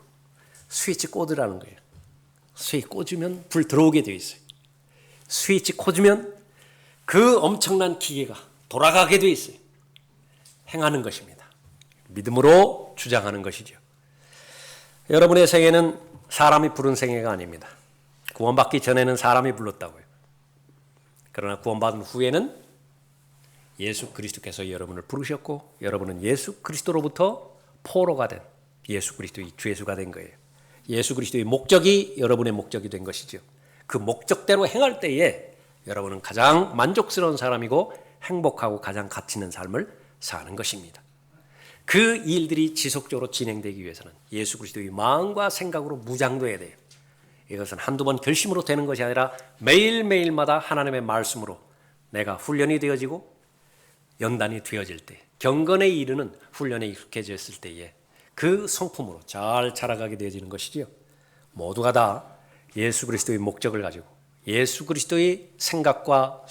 스위치 꽂으라는 거예요. 스위치 꽂으면 불 들어오게 되어 있어요. 스위치 꽂으면 그 엄청난 기계가 돌아가게 되어 있어요. 행하는 것입니다. 믿음으로 주장하는 것이죠. 여러분의 생애는 사람이 부른 생애가 아닙니다. 구원받기 전에는 사람이 불렀다고요. 그러나 구원받은 후에는 예수 그리스도께서 여러분을 부르셨고 여러분은 예수 그리스도로부터 포로가 된 예수 그리스도의 주 예수가 된 거예요. 예수 그리스도의 목적이 여러분의 목적이 된 것이죠. 그 목적대로 행할 때에 여러분은 가장 만족스러운 사람이고 행복하고 가장 가치 있는 삶을 사는 것입니다. 그 일들이 지속적으로 진행되기 위해서는 예수 그리스도의 마음과 생각으로 무장돼야 돼요. 이것은 한두 번 결심으로 되는 것이 아니라 매일매일마다 하나님의 말씀으로 내가 훈련이 되어지고 연단이 되어질 때, 경건에 이르는 훈련에 익숙해졌을 때에 그 성품으로 잘 자라가게 되어지는 것이지요. 모두가 다 예수 그리스도의 목적을 가지고 예수 그리스도의 생각과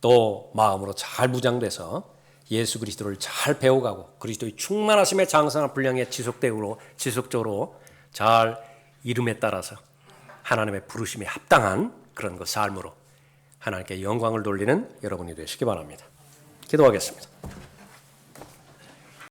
또 마음으로 잘 무장돼서 예수 그리스도를 잘 배워가고 그리스도의 충만하심의 장성한 분량에 지속적으로 잘 이름에 따라서 하나님의 부르심에 합당한 그런 그 삶으로 하나님께 영광을 돌리는 여러분이 되시기 바랍니다. 기도하겠습니다.